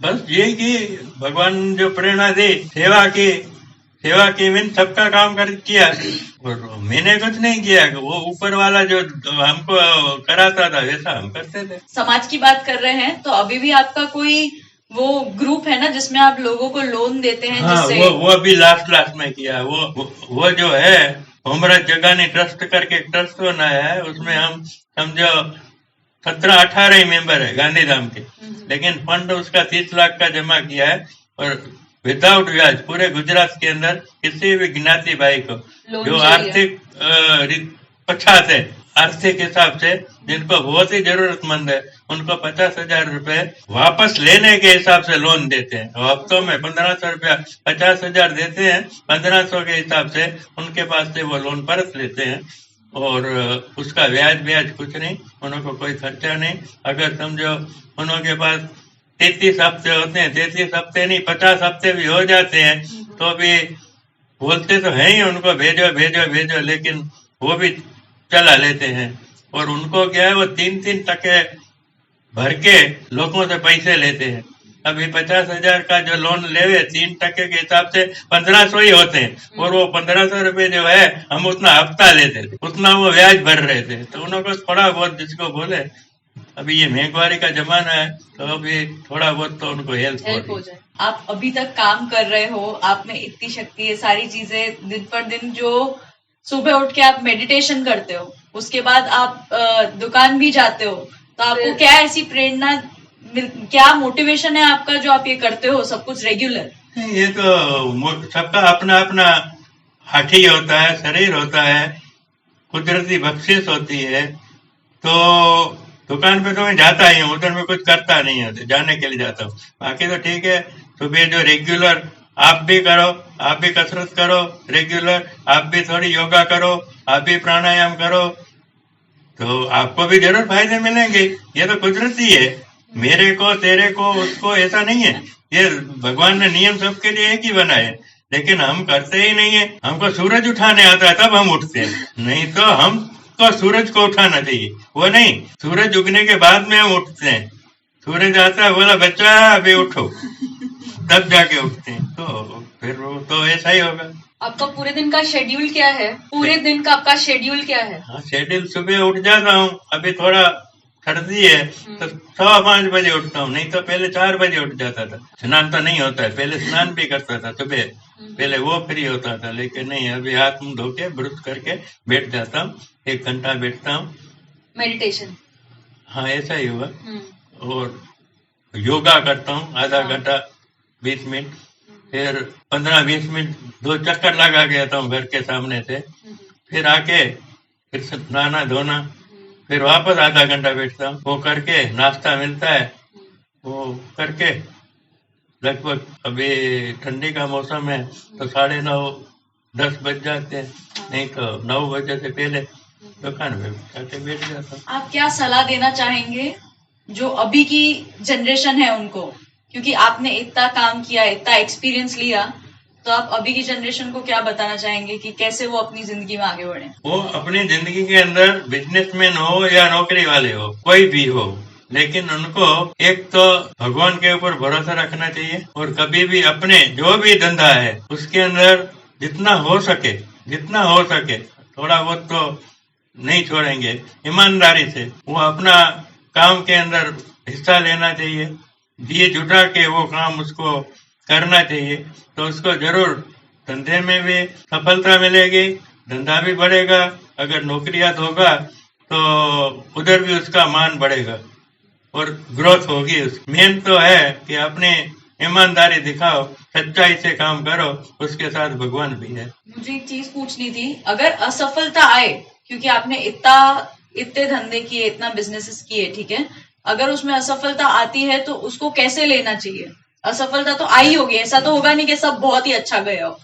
बस ये कि भगवान जो प्रेरणा दी, सेवा की मीन सबका काम किया, और मैंने कुछ नहीं किया। वो ऊपर वाला जो हमको कराता था वैसा हम करते थे। समाज की बात कर रहे हैं तो अभी भी आपका कोई वो ग्रुप है ना जिसमें आप लोगों को लोन देते हैं? हाँ, जिससे वो अभी लास्ट में किया। वो जो है होमराज जगानी ट्रस्ट करके ट्रस्ट बनाया है, उसमें हम समझो 17-18 ही मेंबर है गांधीधाम के, लेकिन फंड उसका 30 लाख का जमा किया है, और विदाउट ब्याज पूरे गुजरात के अंदर किसी भी ज्ञाति भाई को जो आर्थिक पछात है, आर्थिक हिसाब से जिनको बहुत ही जरूरतमंद है, उनको 50,000 रुपए वापस लेने के हिसाब से लोन देते हैं। हफ्तों में 1500 रुपया, 50,000 देते हैं, 1500 के हिसाब से उनके पास से वो लोन परत लेते हैं, और उसका ब्याज कुछ नहीं, उनको कोई खर्चा नहीं। अगर समझो उनके पास 33 हफ्ते होते हैं, 33 हफ्ते नहीं 50 हफ्ते भी हो जाते हैं, तो भी बोलते तो है ही उनको भेजो, लेकिन वो भी चला लेते हैं। और उनको क्या है, वो 3-3 टके भर के लोगों से पैसे लेते हैं। अभी 50,000 का जो लोन लेवे 3% के हिसाब से 1500 ही होते हैं, और वो 1500 रुपए जो है हम उतना हफ्ता लेते थे, उतना वो ब्याज भर रहे थे। तो उनको थोड़ा बहुत जिसको बोले, अभी ये महंगाई का जमाना है, तो अभी थोड़ा बहुत तो उनको हेल्प हो जाए। आप अभी तक काम कर रहे हो, आप में इतनी शक्ति है, सारी चीजें दिन पर दिन, जो सुबह उठ के आप मेडिटेशन करते हो, उसके बाद आप दुकान भी जाते हो, तो आपको क्या ऐसी प्रेरणा, क्या मोटिवेशन है आपका जो आप ये करते हो सब कुछ रेगुलर? ये तो सबका अपना अपना हाथी होता है, शरीर होता है, कुदरती बख्शिश होती है। तो दुकान पे तो मैं जाता ही हूँ, उधर में कुछ करता नहीं है, जाने के लिए जाता हूँ। बाकी तो ठीक है, सुबह जो रेगुलर आप भी करो, आप भी कसरत करो रेगुलर, आप भी थोड़ी योगा करो, आप भी प्राणायाम करो, तो आपको भी जरूर फायदे मिलेंगे। ये तो कुदरती है, मेरे को, तेरे को, उसको ऐसा नहीं है। ये भगवान ने नियम सबके लिए एक ही बनाए, लेकिन हम करते ही नहीं है। हमको सूरज उठाने आता है तब हम उठते हैं, नहीं तो हमको सूरज को उठाना चाहिए, वो नहीं, सूरज उगने के बाद में हम उठते हैं। सूरज आता है, बोला बच्चा अभी उठो, तब जाके उठते हैं। तो फिर वो तो ऐसा ही होगा। आपका पूरे दिन का शेड्यूल क्या है? पूरे दिन का आपका शेड्यूल क्या है? हाँ, शेड्यूल सुबह उठ जाता हूँ, अभी थोड़ा सर्दी है तो 5:15 बजे उठता हूँ, नहीं तो पहले 4 बजे उठ जाता था। स्नान तो नहीं होता है, पहले स्नान भी करता था सुबह, पहले वो फ्री होता था, लेकिन नहीं, अभी हाथ मुंह धो के ब्रश करके बैठ जाता हूँ, 1 घंटा बैठता हूँ मेडिटेशन। हाँ, ऐसा ही हुआ। और योगा करता हूँ आधा घंटा 20 मिनट, फिर 15-20 मिनट 2 चक्कर लगा के आता हूँ घर के सामने से, फिर आके फिर नहाना धोना, फिर वापस आधा घंटा बैठता हूँ, वो करके नाश्ता मिलता है, वो करके लगभग, अभी ठंडी का मौसम है तो 9:30-10 बज जाते हैं, नहीं तो 9 बजे से पहले दुकान में जाके बैठ जाता हूँ। आप क्या सलाह देना चाहेंगे जो अभी की जनरेशन है उनको, क्योंकि आपने इतना काम किया, इतना एक्सपीरियंस लिया, तो आप अभी की जनरेशन को क्या बताना चाहेंगे कि कैसे वो अपनी जिंदगी में आगे बढ़े? वो अपनी जिंदगी के अंदर बिजनेसमैन हो या नौकरी वाले हो, कोई भी हो, लेकिन उनको एक तो भगवान के ऊपर भरोसा रखना चाहिए और कभी भी अपने जो भी धंधा है उसके अंदर जितना हो सके थोड़ा बहुत तो नहीं छोड़ेंगे, ईमानदारी से वो अपना काम के अंदर हिस्सा लेना चाहिए, दिए जुटा के वो काम उसको करना चाहिए, तो उसको जरूर धंधे में भी सफलता मिलेगी, धंधा भी बढ़ेगा। अगर नौकरियात होगा तो उधर भी उसका मान बढ़ेगा और ग्रोथ होगी। मेन तो है कि अपने ईमानदारी दिखाओ, सच्चाई से काम करो, उसके साथ भगवान भी है। मुझे एक चीज पूछनी थी, अगर असफलता आए, क्योंकि आपने इतने धंधे किए, इतना बिजनेसेस किए, ठीक है, अगर उसमें असफलता आती है तो उसको कैसे लेना चाहिए? असफलता तो आई होगी, ऐसा तो होगा नहीं कि सब बहुत ही अच्छा गया हो,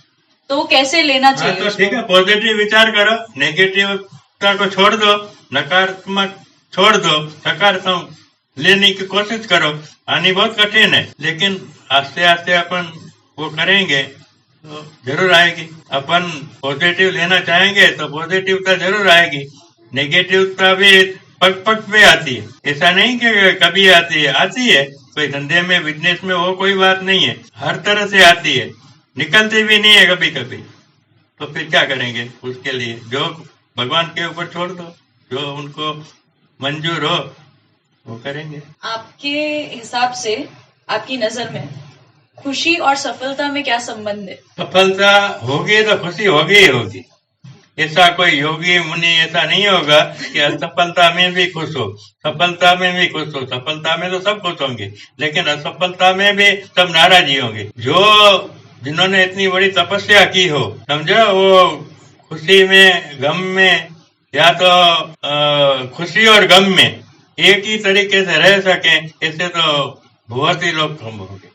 तो वो कैसे लेना चाहिए? तो ठीक है, पॉजिटिव विचार करो, नेगेटिवता को छोड़ दो, नकारात्मक छोड़ दो, सकारात्मक लेने की कोशिश करो। आनी बहुत कठिन है, लेकिन आस्ते आस्ते अपन वो करेंगे तो जरूर आएगी। अपन पॉजिटिव लेना चाहेंगे तो पॉजिटिवता जरूर आएगी, नेगेटिवता भी पग पग पे आती है, ऐसा नहीं कि कभी आती है। कोई धंधे में, बिजनेस में वो कोई बात नहीं है, हर तरह से आती है, निकलती भी नहीं है कभी कभी। तो फिर क्या करेंगे? उसके लिए जो भगवान के ऊपर छोड़ दो, जो उनको मंजूर हो वो करेंगे। आपके हिसाब से, आपकी नजर में खुशी और सफलता में क्या संबंध है? सफलता होगी तो खुशी होगी ही होगी। ऐसा कोई योगी मुनि ऐसा नहीं होगा कि असफलता में भी खुश हो, सफलता में भी खुश हो। सफलता में तो सब खुश होंगे, लेकिन असफलता में भी सब नाराज ही होंगे। जो जिन्होंने इतनी बड़ी तपस्या की हो, समझो, वो खुशी में, गम में, या तो खुशी और गम में एक ही तरीके से रह सके, ऐसे तो बहुत ही लोग कम होंगे।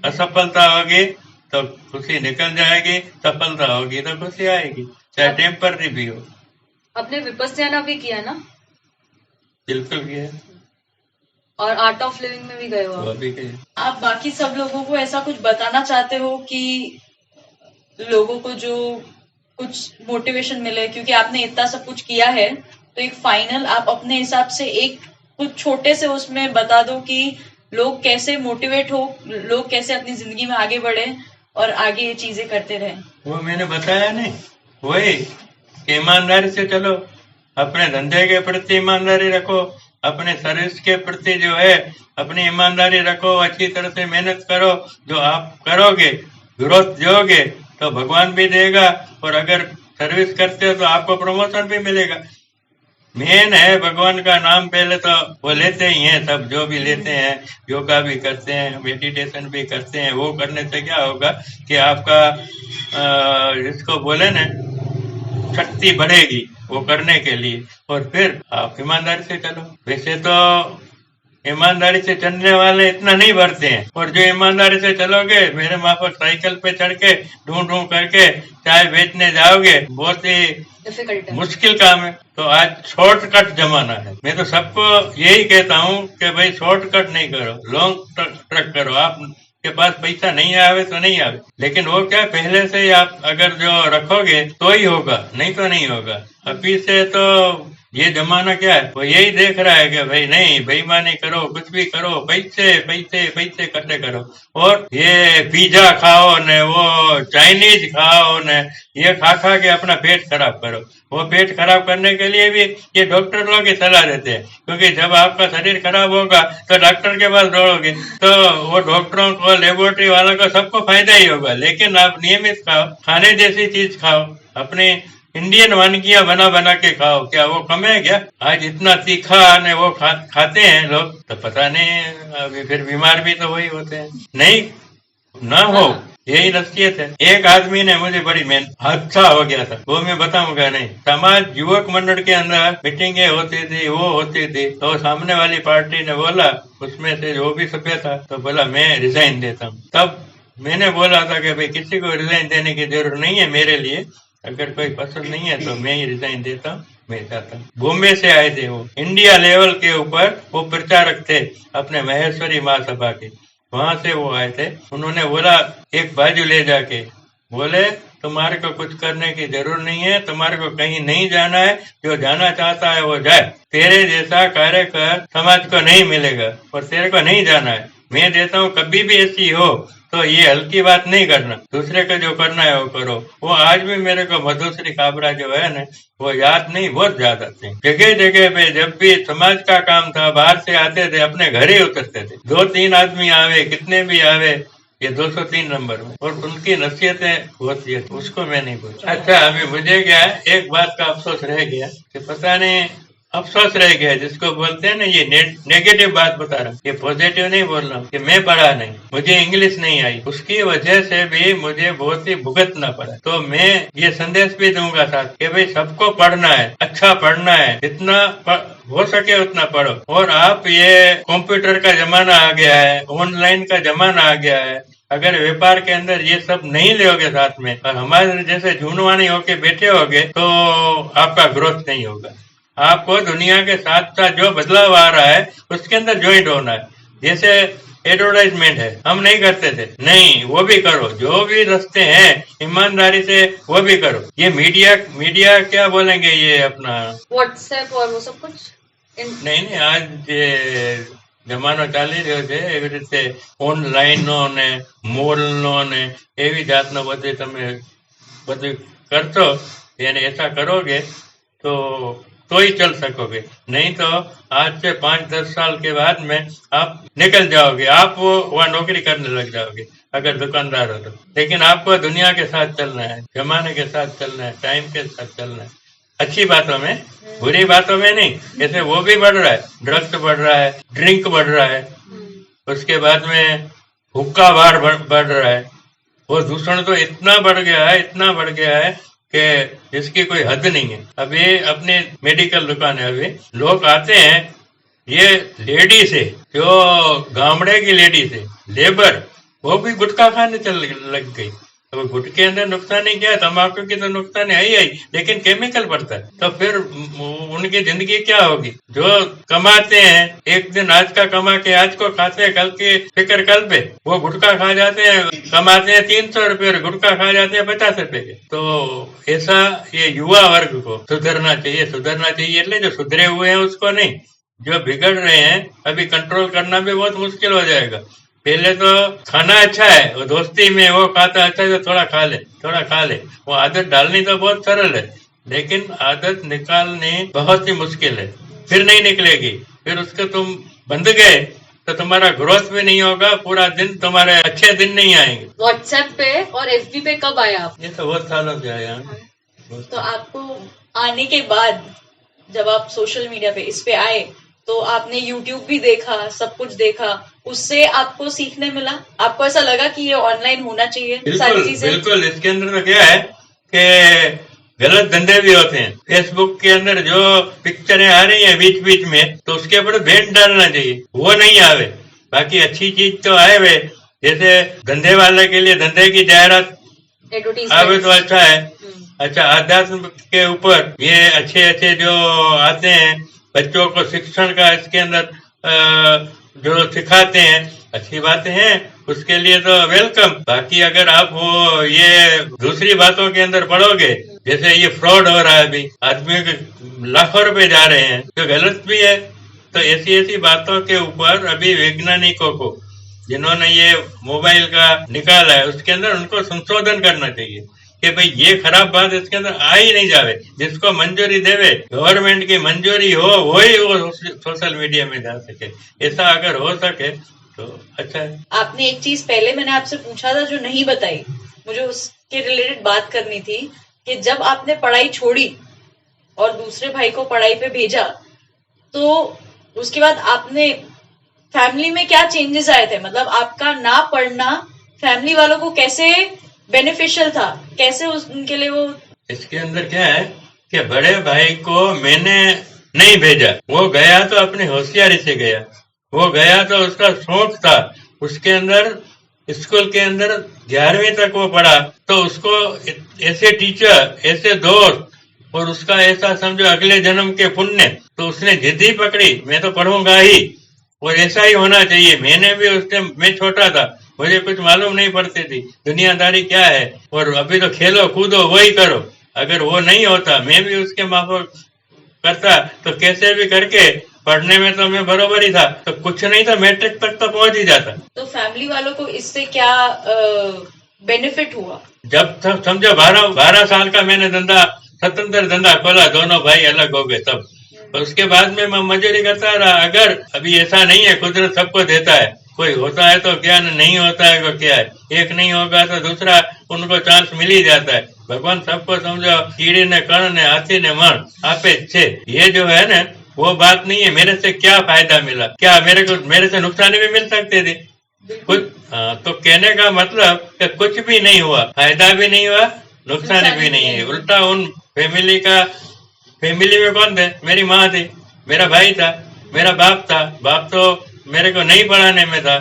असफलता होगी तो खुशी निकल जाएगी, सफलता होगी तो खुशी आएगी, चाहे टेम्पररी भी हो। आपने विपस्याना भी किया ना? बिल्कुल किया। और आर्ट ऑफ लिविंग में भी गए हो? वो भी किया। आप बाकी सब लोगों को ऐसा कुछ बताना चाहते हो कि लोगों को जो कुछ मोटिवेशन मिले, क्योंकि आपने इतना सब कुछ किया है, तो एक फाइनल आप अपने हिसाब से एक कुछ छोटे से उसमें बता दो कि लोग कैसे मोटिवेट हो, लोग कैसे अपनी जिंदगी में आगे बढ़े और आगे ये चीजें करते रहे। वो मैंने बताया नहीं, वही ईमानदारी से चलो, अपने धंधे के प्रति ईमानदारी रखो, अपने सर्विस के प्रति जो है अपनी ईमानदारी रखो, अच्छी तरह से मेहनत करो। जो आप करोगे, ग्रोथ दोगे तो भगवान भी देगा, और अगर सर्विस करते हो तो आपको प्रमोशन भी मिलेगा। मेन है भगवान का नाम, पहले तो वो लेते ही हैं सब, जो भी लेते हैं, योगा भी करते हैं, मेडिटेशन भी करते हैं। वो करने से क्या होगा कि आपका जिसको बोले ना, शक्ति बढ़ेगी वो करने के लिए, और फिर आप ईमानदारी से चलो। वैसे तो ईमानदारी से चलने वाले इतना नहीं बढ़ते हैं, और जो ईमानदारी से चलोगे, मेरे माफक साइकिल पे चढ़ के ढूंढ करके चाय बेचने जाओगे, बहुत ही मुश्किल काम है। तो आज शॉर्टकट जमाना है। मैं तो सबको यही कहता हूँ कि भाई शॉर्टकट नहीं करो, लॉन्ग ट्रक करो। आप के पास पैसा नहीं आवे तो नहीं आवे, लेकिन वो क्या, पहले से ही आप अगर जो रखोगे तो ही होगा, नहीं तो नहीं होगा। अभी से तो ये जमाना क्या है, वो यही देख रहा है कि भाई नहीं, बेईमानी करो, कुछ भी करो, पैसे पैसे पैसे इकट्ठे करो, और ये पिज्जा खाओ ने, वो चाइनीज खाओ ने, ये खा के अपना पेट खराब करो। वो पेट खराब करने के लिए भी ये डॉक्टर लोग की सलाह देते हैं, क्योंकि जब आपका शरीर खराब होगा तो डॉक्टर के पास दौड़ोगे, तो वो डॉक्टरों को, लेबोरेटरी वालों को, सबको फायदा ही होगा। लेकिन आप नियमित खाओ, खाने जैसी चीज खाओ, अपने इंडियन वानगियां बना के खाओ। क्या वो कम है क्या? आज इतना तीखा ने वो खाते हैं लोग, तो पता नहीं, अभी फिर बीमार भी तो वही होते हैं। नहीं ना हो, यही नसीहत है। एक आदमी ने मुझे बड़ी हादसा हो गया था, वो मैं बताऊंगा नहीं। समाज युवक मंडल के अंदर मीटिंगें होती थी, वो होती थी, तो सामने वाली पार्टी ने बोला, उसमें से जो भी सभ्य था, तो बोला मैं रिजाइन देता हूँ। तब मैंने बोला था कि भाई किसी को रिजाइन देने की जरूरत नहीं है मेरे लिए, अगर कोई पसंद नहीं है तो मैं ही रिजाइन देता हूँ, मैं चाहता हूँ। बॉम्बे से आए थे वो, इंडिया लेवल के ऊपर वो प्रचारक थे अपने महेश्वरी महासभा के। वहां से वो आए थे। उन्होंने बोला एक बाजू ले जाके, बोले तुम्हारे को कुछ करने की जरूरत नहीं है, तुम्हारे को कहीं नहीं जाना है, जो जाना चाहता है वो जाए, तेरे जैसा कार्यकर समाज को नहीं मिलेगा और तेरे को नहीं जाना है। मैं देता हूँ, कभी भी ऐसी हो तो ये हल्की बात नहीं करना, दूसरे को जो करना है वो करो। वो आज भी मेरे को मधुश्री काबरा जो है ना, वो याद नहीं, बहुत ज्यादा थे। जगह जगह पे जब भी समाज का काम था, बाहर से आते थे, अपने घर ही उतरते थे। 2-3 आदमी आवे, कितने भी आवे, ये 203 नंबर में, और उनकी नसीहतें होती है, उसको मैं नहीं पूछा। अच्छा, अभी मुझे क्या है, एक बात का अफसोस रह गया कि पता नहीं, अफसोस रह गया, जिसको बोलते हैं ना, ये नेगेटिव बात बता रहा हूँ, ये पॉजिटिव नहीं बोल रहा हूँ कि मैं पढ़ा नहीं, मुझे इंग्लिश नहीं आई, उसकी वजह से भी मुझे बहुत ही भुगतना पड़ा। तो मैं ये संदेश भी दूंगा साथ कि भाई सबको पढ़ना है, अच्छा पढ़ना है, जितना हो सके उतना पढ़ो। और आप, ये कंप्यूटर का जमाना आ गया है, ऑनलाइन का जमाना आ गया है, अगर व्यापार के अंदर ये सब नहीं लोगे साथ में और हमारे जैसे झूनवानी होके बैठे होगे तो आपका ग्रोथ नहीं होगा। आपको दुनिया के साथ साथ जो बदलाव आ रहा है उसके अंदर ज्वाइंट होना है। जैसे एडवर्टाइजमेंट है, हम नहीं करते थे, नहीं, वो भी करो, जो भी रास्ते हैं ईमानदारी से वो भी करो। ये मीडिया क्या बोलेंगे, ये अपना व्हाट्सएप और वो सब कुछ नहीं, आज ये જમાનો ચાલી રહ્યો છે, એવી રીતે ઓનલાઈનો ને મોલનો ને એવી જાતનો બધું તમે બધું કરશો, એને ऐसा करोगे तो ही चल सकोगे, नहीं तो आज से 5-10 साल के बाद में आप निकल जाओगे, आप वहाँ नौकरी करने लग जाओगे अगर दुकानदार हो तो। लेकिन आपको दुनिया के साथ चलना है, जमाने के साथ चलना है, टाइम के साथ चलना है, अच्छी बातों में, बुरी बातों में नहीं। जैसे वो भी बढ़ रहा है, ड्रग्स बढ़ रहा है, ड्रिंक बढ़ रहा है, उसके बाद में हुक्का बार बढ़ रहा है, वो दूषण तो इतना बढ़ गया है, इतना बढ़ गया है कि जिसकी कोई हद नहीं है। अभी अपने मेडिकल दुकान है, अभी लोग आते हैं, ये लेडीज है, जो गामड़े की लेडीज है, लेबर, वो भी गुटखा खाने चल लग गई। तो गुटखे के अंदर नुकसान नहीं किया, तम्बाकू की तो नुकसान है ही, लेकिन केमिकल पड़ता है, तो फिर उनकी जिंदगी क्या होगी। जो कमाते हैं, एक दिन आज का कमा के आज को खाते हैं, कल की फिक्र कल पे, वो गुटखा खा जाते हैं, कमाते हैं 300 रुपये, गुटखा खा जाते हैं 50 रुपए के। तो ऐसा ये युवा वर्ग को सुधरना चाहिए, એટલે जो सुधरे हुए हैं उसको नहीं, जो बिगड़ रहे हैं अभी कंट्रोल करना भी बहुत मुश्किल हो जाएगा। पहले तो खाना अच्छा है, वो दोस्ती में वो खाता अच्छा है तो थोड़ा खा ले, वो आदत डालनी तो बहुत सरल है, लेकिन आदत निकालनी बहुत ही मुश्किल है, फिर नहीं निकलेगी। फिर उसको तुम बंद गए तो तुम्हारा ग्रोथ भी नहीं होगा, पूरा दिन तुम्हारे अच्छे दिन नहीं आएंगे। व्हाट्सएप पे और एफबी पे कब आया आप? ये तो बहुत सालों से आया। तो आपको आने के बाद जब आप सोशल मीडिया पे इस पे आए तो आपने यूट्यूब भी देखा, सब कुछ देखा, उससे आपको सीखने मिला, आपको ऐसा लगा कि ये ऑनलाइन होना चाहिए सारी चीजें? बिल्कुल, इसके अंदर तो क्या है कि गलत धंधे भी होते हैं। फेसबुक के अंदर जो पिक्चरें आ रही हैं बीच बीच में, तो उसके ऊपर बैन डालना चाहिए, वो नहीं आवे। बाकी अच्छी चीज तो आए वे, जैसे धंधे वाले के लिए धंधे की जाहिरात आवे तो अच्छा है। अच्छा, अध्यात्म के ऊपर ये अच्छे जो आते हैं, बच्चों को शिक्षण का इसके अंदर जो सिखाते हैं, अच्छी बातें हैं, उसके लिए तो वेलकम। बाकी अगर आप वो ये दूसरी बातों के अंदर पढ़ोगे, जैसे ये फ्रॉड हो रहा है, अभी आदमियों के लाखों रुपए जा रहे हैं, तो गलत भी है। तो ऐसी बातों के ऊपर अभी वैज्ञानिकों को, जिन्होंने ये मोबाइल का निकाला है, उसके अंदर उनको संशोधन करना चाहिए कि भाई ये खराब बात इसके अंदर आ ही नहीं जावे। जिसको मंजूरी देवे, गवर्नमेंट की मंजूरी हो, वही वो सोशल मीडिया में जा सके। ऐसा अगर हो सके तो अच्छा है। आपने एक चीज पहले मैंने आपसे पूछा था जो नहीं बताई, मुझे उसके रिलेटेड बात करनी थी कि जब आपने पढ़ाई छोड़ी और दूसरे भाई को पढ़ाई पे भेजा, तो उसके बाद आपने फैमिली में क्या चेंजेस आए थे? मतलब आपका ना पढ़ना फैमिली वालों को कैसे बेनिफिशियल था, कैसे उनके लिए वो? इसके अंदर क्या है कि बड़े भाई को मैंने नहीं भेजा, वो गया तो अपनी होशियारी से गया, वो गया तो उसका शौक था, उसके अंदर स्कूल के अंदर 11वीं तक वो पढ़ा, तो उसको ऐसे टीचर, ऐसे दोस्त और उसका ऐसा समझो अगले जन्म के पुण्य, तो उसने जिद ही पकड़ी, मैं तो पढ़ूंगा ही। और ऐसा ही होना चाहिए। मैंने भी उस टाइम, मैं छोटा था, मुझे कुछ मालूम नहीं पड़ती थी दुनियादारी क्या है, और अभी तो खेलो कूदो वही करो। अगर वो नहीं होता, मैं भी उसके माफक करता तो कैसे भी करके पढ़ने में तो मैं बरोबर ही था, तो कुछ नहीं था, मैट्रिक तक तो पहुंच ही जाता। तो फैमिली वालों को इससे क्या बेनिफिट हुआ? जब तक समझो 12 साल का मैंने धंधा, स्वतंत्र धंधा खोला, दोनों भाई अलग हो गए तब, तो उसके बाद में मैं मजदूरी करता रहा। अगर अभी ऐसा नहीं है, कुदरत सबको देता है, कोई होता है तो क्या, नहीं होता है तो क्या है, एक नहीं होगा तो दूसरा उनको चांस मिल ही जाता है। भगवान सबको समझो, कीड़े ने कण ने हाथी ने मण आपे छे, ये जो है ना वो बात नहीं है। मेरे से क्या फायदा मिला, क्या मेरे से नुकसान भी मिल सकते थे कुछ। तो कहने का मतलब कि कुछ भी नहीं हुआ, फायदा भी नहीं हुआ, नुकसान भी नहीं है। उल्टा उन फैमिली में कौन थे? मेरी माँ थी, मेरा भाई था, मेरा बाप था। बाप तो मेरे को नहीं पढ़ाने में था,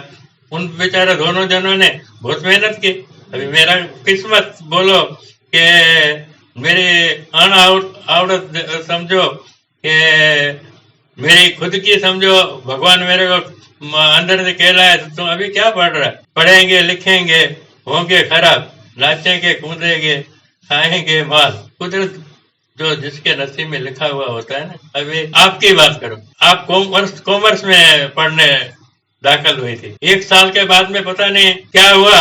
उन बेचारे दोनों जनों ने बहुत मेहनत की। अभी मेरा किस्मत बोलो कि मेरी आवड़त समझो कि मेरी खुद की समझो, भगवान मेरे को अंदर से कहलाया तो तुम अभी क्या पढ़ रहा है, पढ़ेंगे लिखेंगे होंगे खराब, नाचेंगे कूदेंगे खाएंगे माल। कुदरत जो जिसके नसीब में लिखा हुआ होता है ना। अभी आपकी बात करो, आप कॉमर्स में पढ़ने दाखिल हुई थी, 1 साल के बाद में पता नहीं क्या हुआ,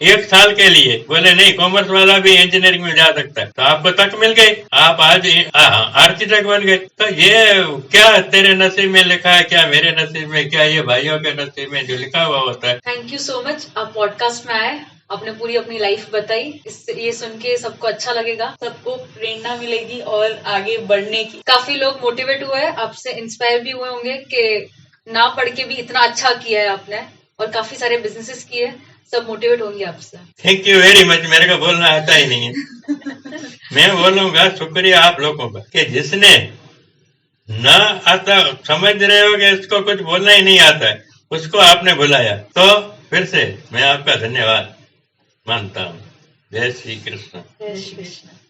1 साल के लिए बोले नहीं कॉमर्स वाला भी इंजीनियरिंग में जा सकता है, तो आपको तक मिल गई, आप आज आर्किटेक्ट बन गए। तो ये क्या तेरे नसीब में लिखा है, क्या मेरे नसीब में, क्या ये भाइयों के नसीब में जो लिखा हुआ होता है। थैंक यू सो मच, आप पॉडकास्ट में आए, आपने पूरी अपनी लाइफ बताई। इससे ये सुन के सबको अच्छा लगेगा, सबको प्रेरणा मिलेगी और आगे बढ़ने की। काफी लोग मोटिवेट हुए, आपसे इंस्पायर भी हुए होंगे कि ना पढ़ के भी इतना अच्छा किया है आपने, और काफी सारे बिजनेसेस किए, सब मोटिवेट होंगे आपसे। Thank you very much. मेरे को बोलना आता ही नहीं है। मैं बोलूंगा शुक्रिया आप लोगों का कि जिसने ना आता, समझ रहे हो कि इसको कुछ बोलना ही नहीं आता है, उसको आपने बुलाया, तो फिर से मैं आपका धन्यवाद मानता हूँ। जय श्री कृष्ण। जय श्री कृष्ण।